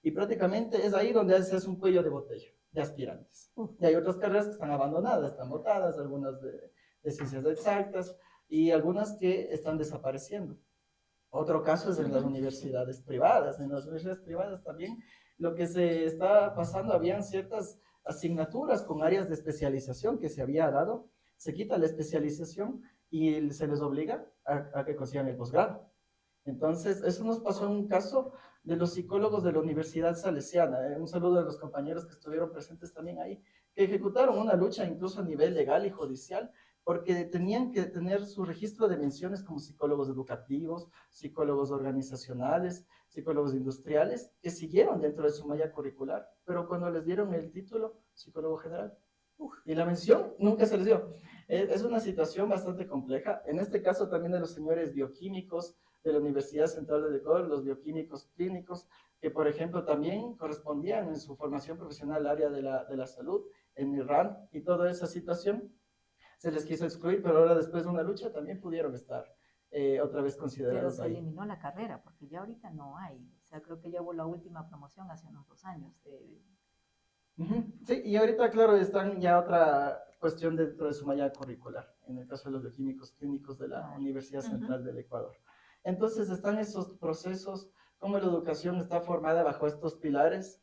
Y prácticamente es ahí donde se hace un cuello de botella de aspirantes. Y hay otras carreras que están abandonadas, están botadas, algunas de ciencias exactas y algunas que están desapareciendo. Otro caso es en las universidades privadas. En las universidades privadas también lo que se está pasando, habían ciertas asignaturas con áreas de especialización que se había dado, se quita la especialización y se les obliga a que consigan el posgrado. Entonces, eso nos pasó en un caso de los psicólogos de la Universidad Salesiana. Un saludo a los compañeros que estuvieron presentes también ahí, que ejecutaron una lucha incluso a nivel legal y judicial, porque tenían que tener su registro de menciones como psicólogos educativos, psicólogos organizacionales, psicólogos industriales, que siguieron dentro de su malla curricular, pero cuando les dieron el título, psicólogo general, y la mención nunca se les dio. Es una situación bastante compleja. En este caso también de los señores bioquímicos de la Universidad Central del Ecuador, los bioquímicos clínicos, que por ejemplo también correspondían en su formación profesional al área de la salud, en Irán y toda esa situación, se les quiso excluir, pero ahora después de una lucha también pudieron estar otra vez considerados Pero se ahí. eliminó la carrera, porque ya ahorita no hay. O sea, creo que ya hubo la última promoción hace unos 2 años. Sí, y ahorita, claro, están ya otra cuestión dentro de su malla curricular, en el caso de los bioquímicos clínicos de la Universidad Central del Ecuador. Entonces están esos procesos, cómo la educación está formada bajo estos pilares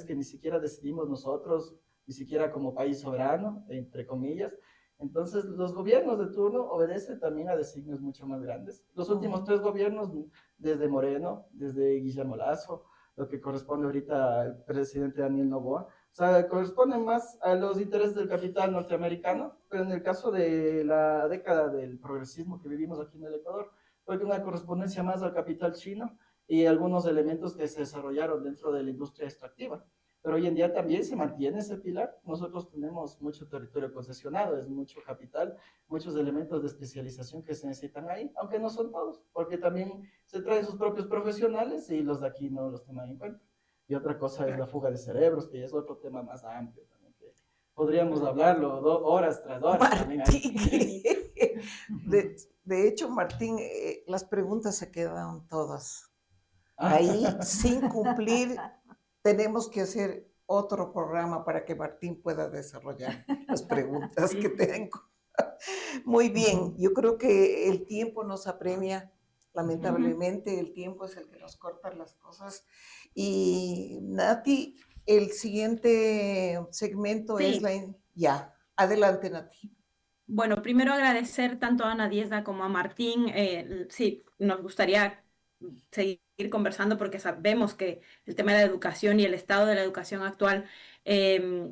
que ni siquiera decidimos nosotros, ni siquiera como país soberano, entre comillas. Entonces los gobiernos de turno obedecen también a designios mucho más grandes. Los últimos 3 gobiernos, desde Moreno, desde Guillermo Lasso, lo que corresponde ahorita al presidente Daniel Noboa, O sea, corresponden más a los intereses del capital norteamericano, pero en el caso de la década del progresismo que vivimos aquí en el Ecuador, fue una correspondencia más al capital chino y algunos elementos que se desarrollaron dentro de la industria extractiva. Pero hoy en día también se mantiene ese pilar. Nosotros tenemos mucho territorio concesionado, es mucho capital, muchos elementos de especialización que se necesitan ahí, aunque no son todos, porque también se traen sus propios profesionales y los de aquí no los toman en cuenta. Y otra cosa es la fuga de cerebros, que es otro tema más amplio también, que podríamos hablarlo horas tras horas también Martín, ahí. de hecho, Martín, las preguntas se quedaron todas Ah, ahí sin cumplir. Tenemos que hacer otro programa para que Martín pueda desarrollar las preguntas que tengo. Muy bien, yo creo que el tiempo nos apremia, lamentablemente el tiempo es el que nos corta las cosas. Y Nati, el siguiente segmento es Sí. la... Ya, adelante Nati. Bueno, primero agradecer tanto a Ana Diezda como a Martín. Sí, nos gustaría seguir conversando porque sabemos que el tema de la educación y el estado de la educación actual eh,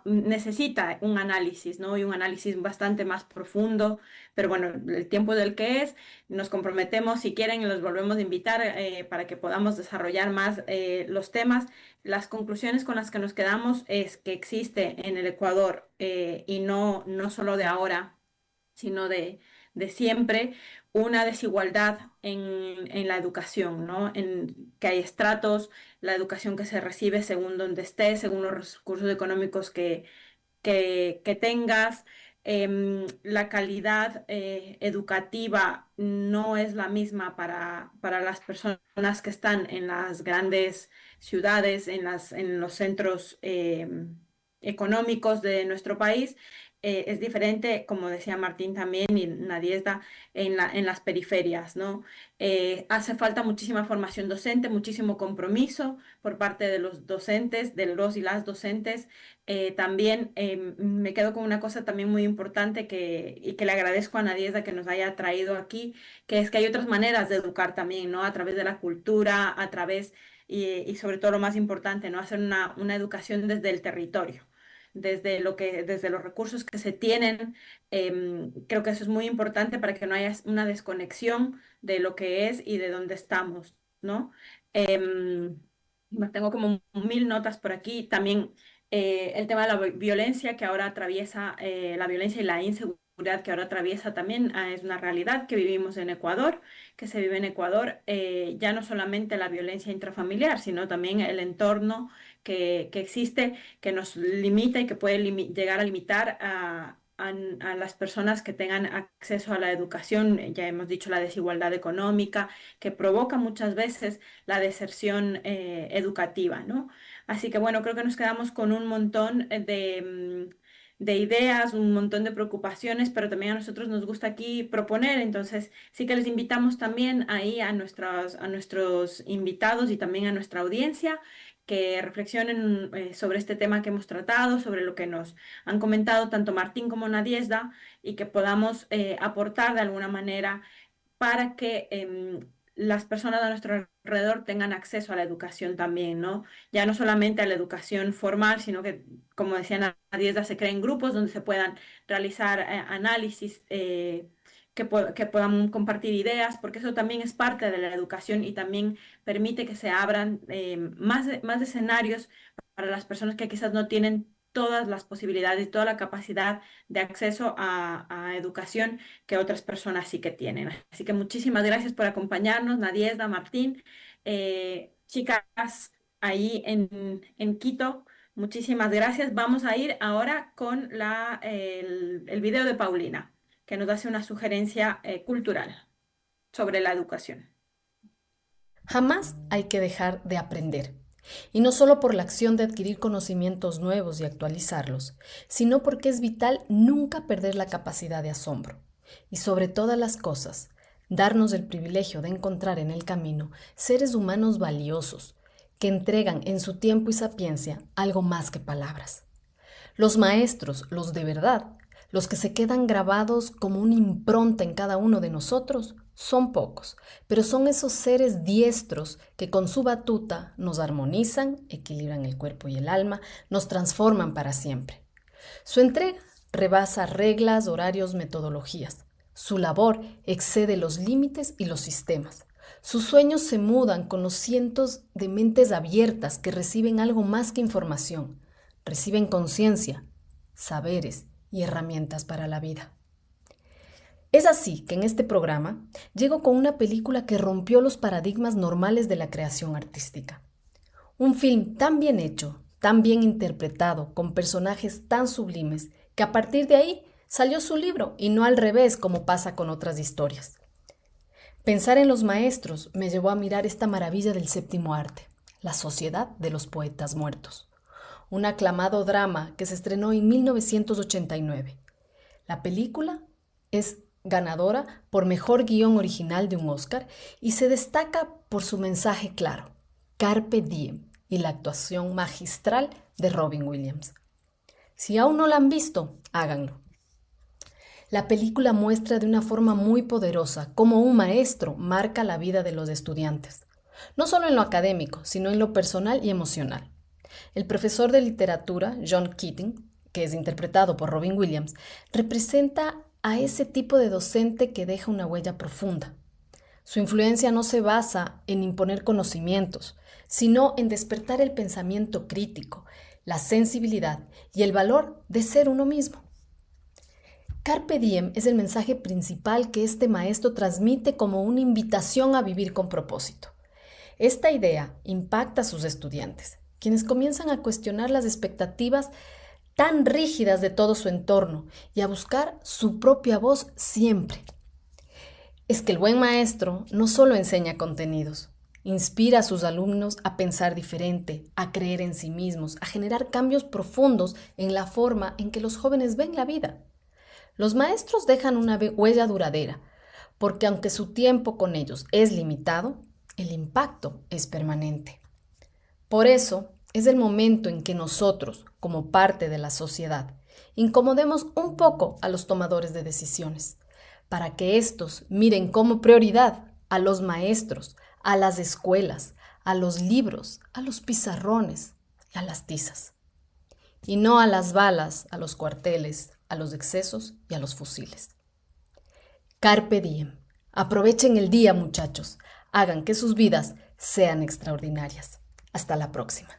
necesita un análisis, ¿no? Y un análisis bastante más profundo, pero bueno, el tiempo del que es, nos comprometemos, si quieren, los volvemos a invitar para que podamos desarrollar más los temas. Las conclusiones con las que nos quedamos es que existe en el Ecuador y no solo de ahora, sino de siempre, una desigualdad en la educación, ¿no? En que hay estratos, la educación que se recibe según donde estés, según los recursos económicos que tengas. La calidad educativa no es la misma para las personas que están en las grandes ciudades, en los centros económicos de nuestro país. Es diferente, como decía Martín también y Nadiezda, en las periferias, ¿no? Hace falta muchísima formación docente, muchísimo compromiso por parte de los docentes, de los y las docentes. También me quedo con una cosa también muy importante y que le agradezco a Nadiezda que nos haya traído aquí, que es que hay otras maneras de educar también, ¿no? A través de la cultura, a través, y sobre todo lo más importante, ¿no? Hacer una educación desde el territorio. Desde los recursos que se tienen, creo que eso es muy importante para que no haya una desconexión de lo que es y de dónde estamos, ¿no? Em, Tengo como 1000 notas por aquí. También el tema de la violencia que ahora atraviesa, la violencia y la inseguridad que ahora atraviesa también es una realidad que vivimos en Ecuador, que se vive en Ecuador, ya no solamente la violencia intrafamiliar, sino también el entorno que existe, que nos limita y que puede llegar a limitar a las personas que tengan acceso a la educación. Ya hemos dicho la desigualdad económica, que provoca muchas veces la deserción educativa, ¿no? Así que bueno, creo que nos quedamos con un montón de ideas, un montón de preocupaciones, pero también a nosotros nos gusta aquí proponer, entonces sí que les invitamos también ahí a nuestros invitados y también a nuestra audiencia que reflexionen sobre este tema que hemos tratado, sobre lo que nos han comentado tanto Martín como Nadiezda y que podamos aportar de alguna manera para que las personas a nuestro alrededor tengan acceso a la educación también, ¿no? Ya no solamente a la educación formal, sino que, como decía Nadiezda, se creen grupos donde se puedan realizar análisis, que puedan compartir ideas, porque eso también es parte de la educación y también permite que se abran más escenarios para las personas que quizás no tienen todas las posibilidades y toda la capacidad de acceso a educación que otras personas sí que tienen. Así que muchísimas gracias por acompañarnos, Nadiezda, Martín, chicas ahí en Quito. Muchísimas gracias. Vamos a ir ahora con el video de Paulina, que nos hace una sugerencia cultural sobre la educación. Jamás hay que dejar de aprender. Y no solo por la acción de adquirir conocimientos nuevos y actualizarlos, sino porque es vital nunca perder la capacidad de asombro. Y sobre todas las cosas, darnos el privilegio de encontrar en el camino seres humanos valiosos, que entregan en su tiempo y sapiencia algo más que palabras. Los maestros, los de verdad, los que se quedan grabados como una impronta en cada uno de nosotros, Son pocos, pero son esos seres diestros que con su batuta nos armonizan, equilibran el cuerpo y el alma, nos transforman para siempre. Su entrega rebasa reglas, horarios, metodologías. Su labor excede los límites y los sistemas. Sus sueños se mudan con los cientos de mentes abiertas que reciben algo más que información. Reciben conciencia, saberes y herramientas para la vida. Es así que en este programa llego con una película que rompió los paradigmas normales de la creación artística. Un film tan bien hecho, tan bien interpretado, con personajes tan sublimes, que a partir de ahí salió su libro y no al revés como pasa con otras historias. Pensar en los maestros me llevó a mirar esta maravilla del séptimo arte, La Sociedad de los Poetas Muertos, un aclamado drama que se estrenó en 1989. La película es ganadora por mejor guión original de un Oscar y se destaca por su mensaje claro, Carpe Diem, y la actuación magistral de Robin Williams. Si aún no la han visto, háganlo. La película muestra de una forma muy poderosa cómo un maestro marca la vida de los estudiantes, no solo en lo académico, sino en lo personal y emocional. El profesor de literatura, John Keating, que es interpretado por Robin Williams, representa a ese tipo de docente que deja una huella profunda. Su influencia no se basa en imponer conocimientos, sino en despertar el pensamiento crítico, la sensibilidad y el valor de ser uno mismo. Carpe Diem es el mensaje principal que este maestro transmite como una invitación a vivir con propósito. Esta idea impacta a sus estudiantes, quienes comienzan a cuestionar las expectativas tan rígidas de todo su entorno y a buscar su propia voz siempre. Es que el buen maestro no solo enseña contenidos, inspira a sus alumnos a pensar diferente, a creer en sí mismos, a generar cambios profundos en la forma en que los jóvenes ven la vida. Los maestros dejan una huella duradera, porque aunque su tiempo con ellos es limitado, el impacto es permanente. Por eso, es el momento en que nosotros, como parte de la sociedad, incomodemos un poco a los tomadores de decisiones, para que éstos miren como prioridad a los maestros, a las escuelas, a los libros, a los pizarrones y a las tizas, y no a las balas, a los cuarteles, a los excesos y a los fusiles. Carpe diem. Aprovechen el día, muchachos. Hagan que sus vidas sean extraordinarias. Hasta la próxima.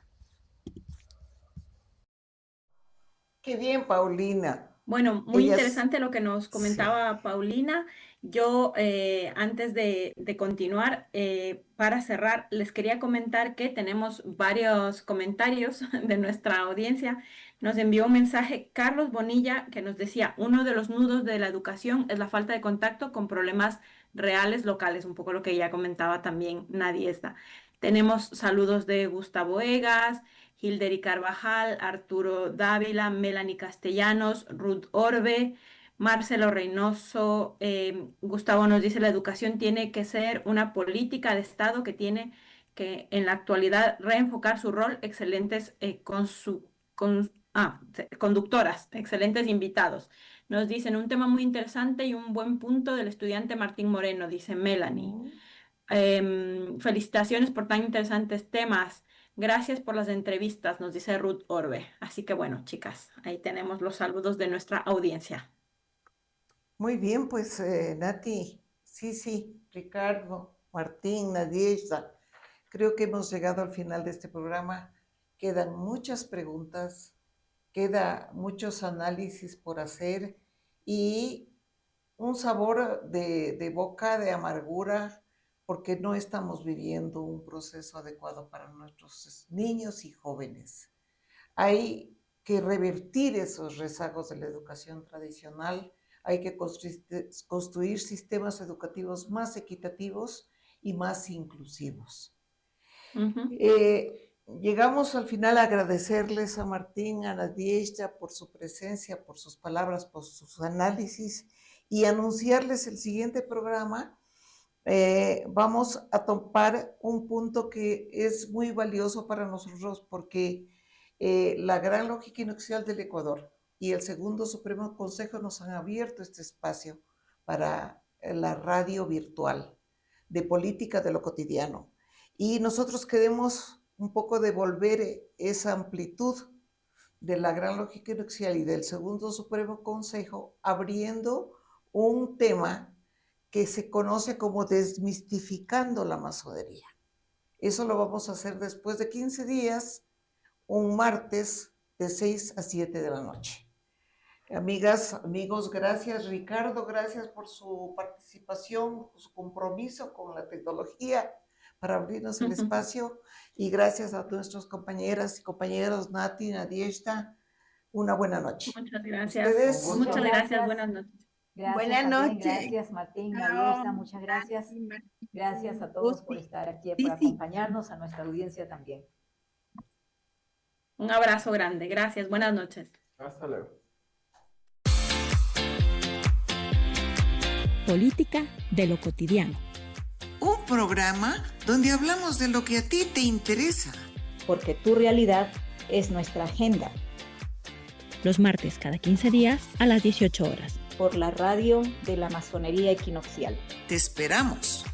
Qué bien, Paulina. Bueno, muy Ellas, interesante lo que nos sí. comentaba Paulina. Yo, antes de continuar, para cerrar, les quería comentar que tenemos varios comentarios de nuestra audiencia. Nos envió un mensaje Carlos Bonilla que nos decía, uno de los nudos de la educación es la falta de contacto con problemas reales locales, un poco lo que ya comentaba también Nadiesta. Tenemos saludos de Gustavo Egas, Hilderi Carvajal, Arturo Dávila, Melanie Castellanos, Ruth Orbe, Marcelo Reynoso. Gustavo nos dice, la educación tiene que ser una política de Estado que tiene que en la actualidad reenfocar su rol. Excelentes conductoras, excelentes invitados. Nos dicen un tema muy interesante y un buen punto del estudiante Martín Moreno, dice Melanie. Felicitaciones por tan interesantes temas. Gracias por las entrevistas, nos dice Ruth Orbe. Así que bueno, chicas, ahí tenemos los saludos de nuestra audiencia. Muy bien, pues Nati, sí, Ricardo, Martín, Nadiesha, creo que hemos llegado al final de este programa. Quedan muchas preguntas, queda muchos análisis por hacer y un sabor de boca, de amargura, porque no estamos viviendo un proceso adecuado para nuestros niños y jóvenes. Hay que revertir esos rezagos de la educación tradicional, hay que construir sistemas educativos más equitativos y más inclusivos. Llegamos al final a agradecerles a Martín, a Nadiesha por su presencia, por sus palabras, por sus análisis y anunciarles el siguiente programa. Vamos a topar un punto que es muy valioso para nosotros porque la Gran Lógica Inercial del Ecuador y el Segundo Supremo Consejo nos han abierto este espacio para la radio virtual de política de lo cotidiano. Y nosotros queremos un poco devolver esa amplitud de la Gran Lógica Inercial y del Segundo Supremo Consejo, abriendo un tema que se conoce como desmistificando la masonería. Eso lo vamos a hacer después de 15 días, un martes de 6 a 7 de la noche. Amigas, amigos, gracias. Ricardo, gracias por su participación, por su compromiso con la tecnología para abrirnos el espacio. Y gracias a nuestros compañeras y compañeros Nati, Nadieshta. Una buena noche. Muchas gracias. ¿Ustedes? Muchas gracias. Buenas noches. Gracias, Buenas también. noches. Gracias, Martín, Chao. Nadieshta, muchas gracias. Gracias a todos por estar aquí, por acompañarnos, a nuestra audiencia también. Un abrazo grande. Gracias. Buenas noches. Hasta luego. Política de lo cotidiano. Un programa donde hablamos de lo que a ti te interesa. Porque tu realidad es nuestra agenda. Los martes cada 15 días a las 18 horas. Por la radio de la Masonería Equinoccial. Te esperamos.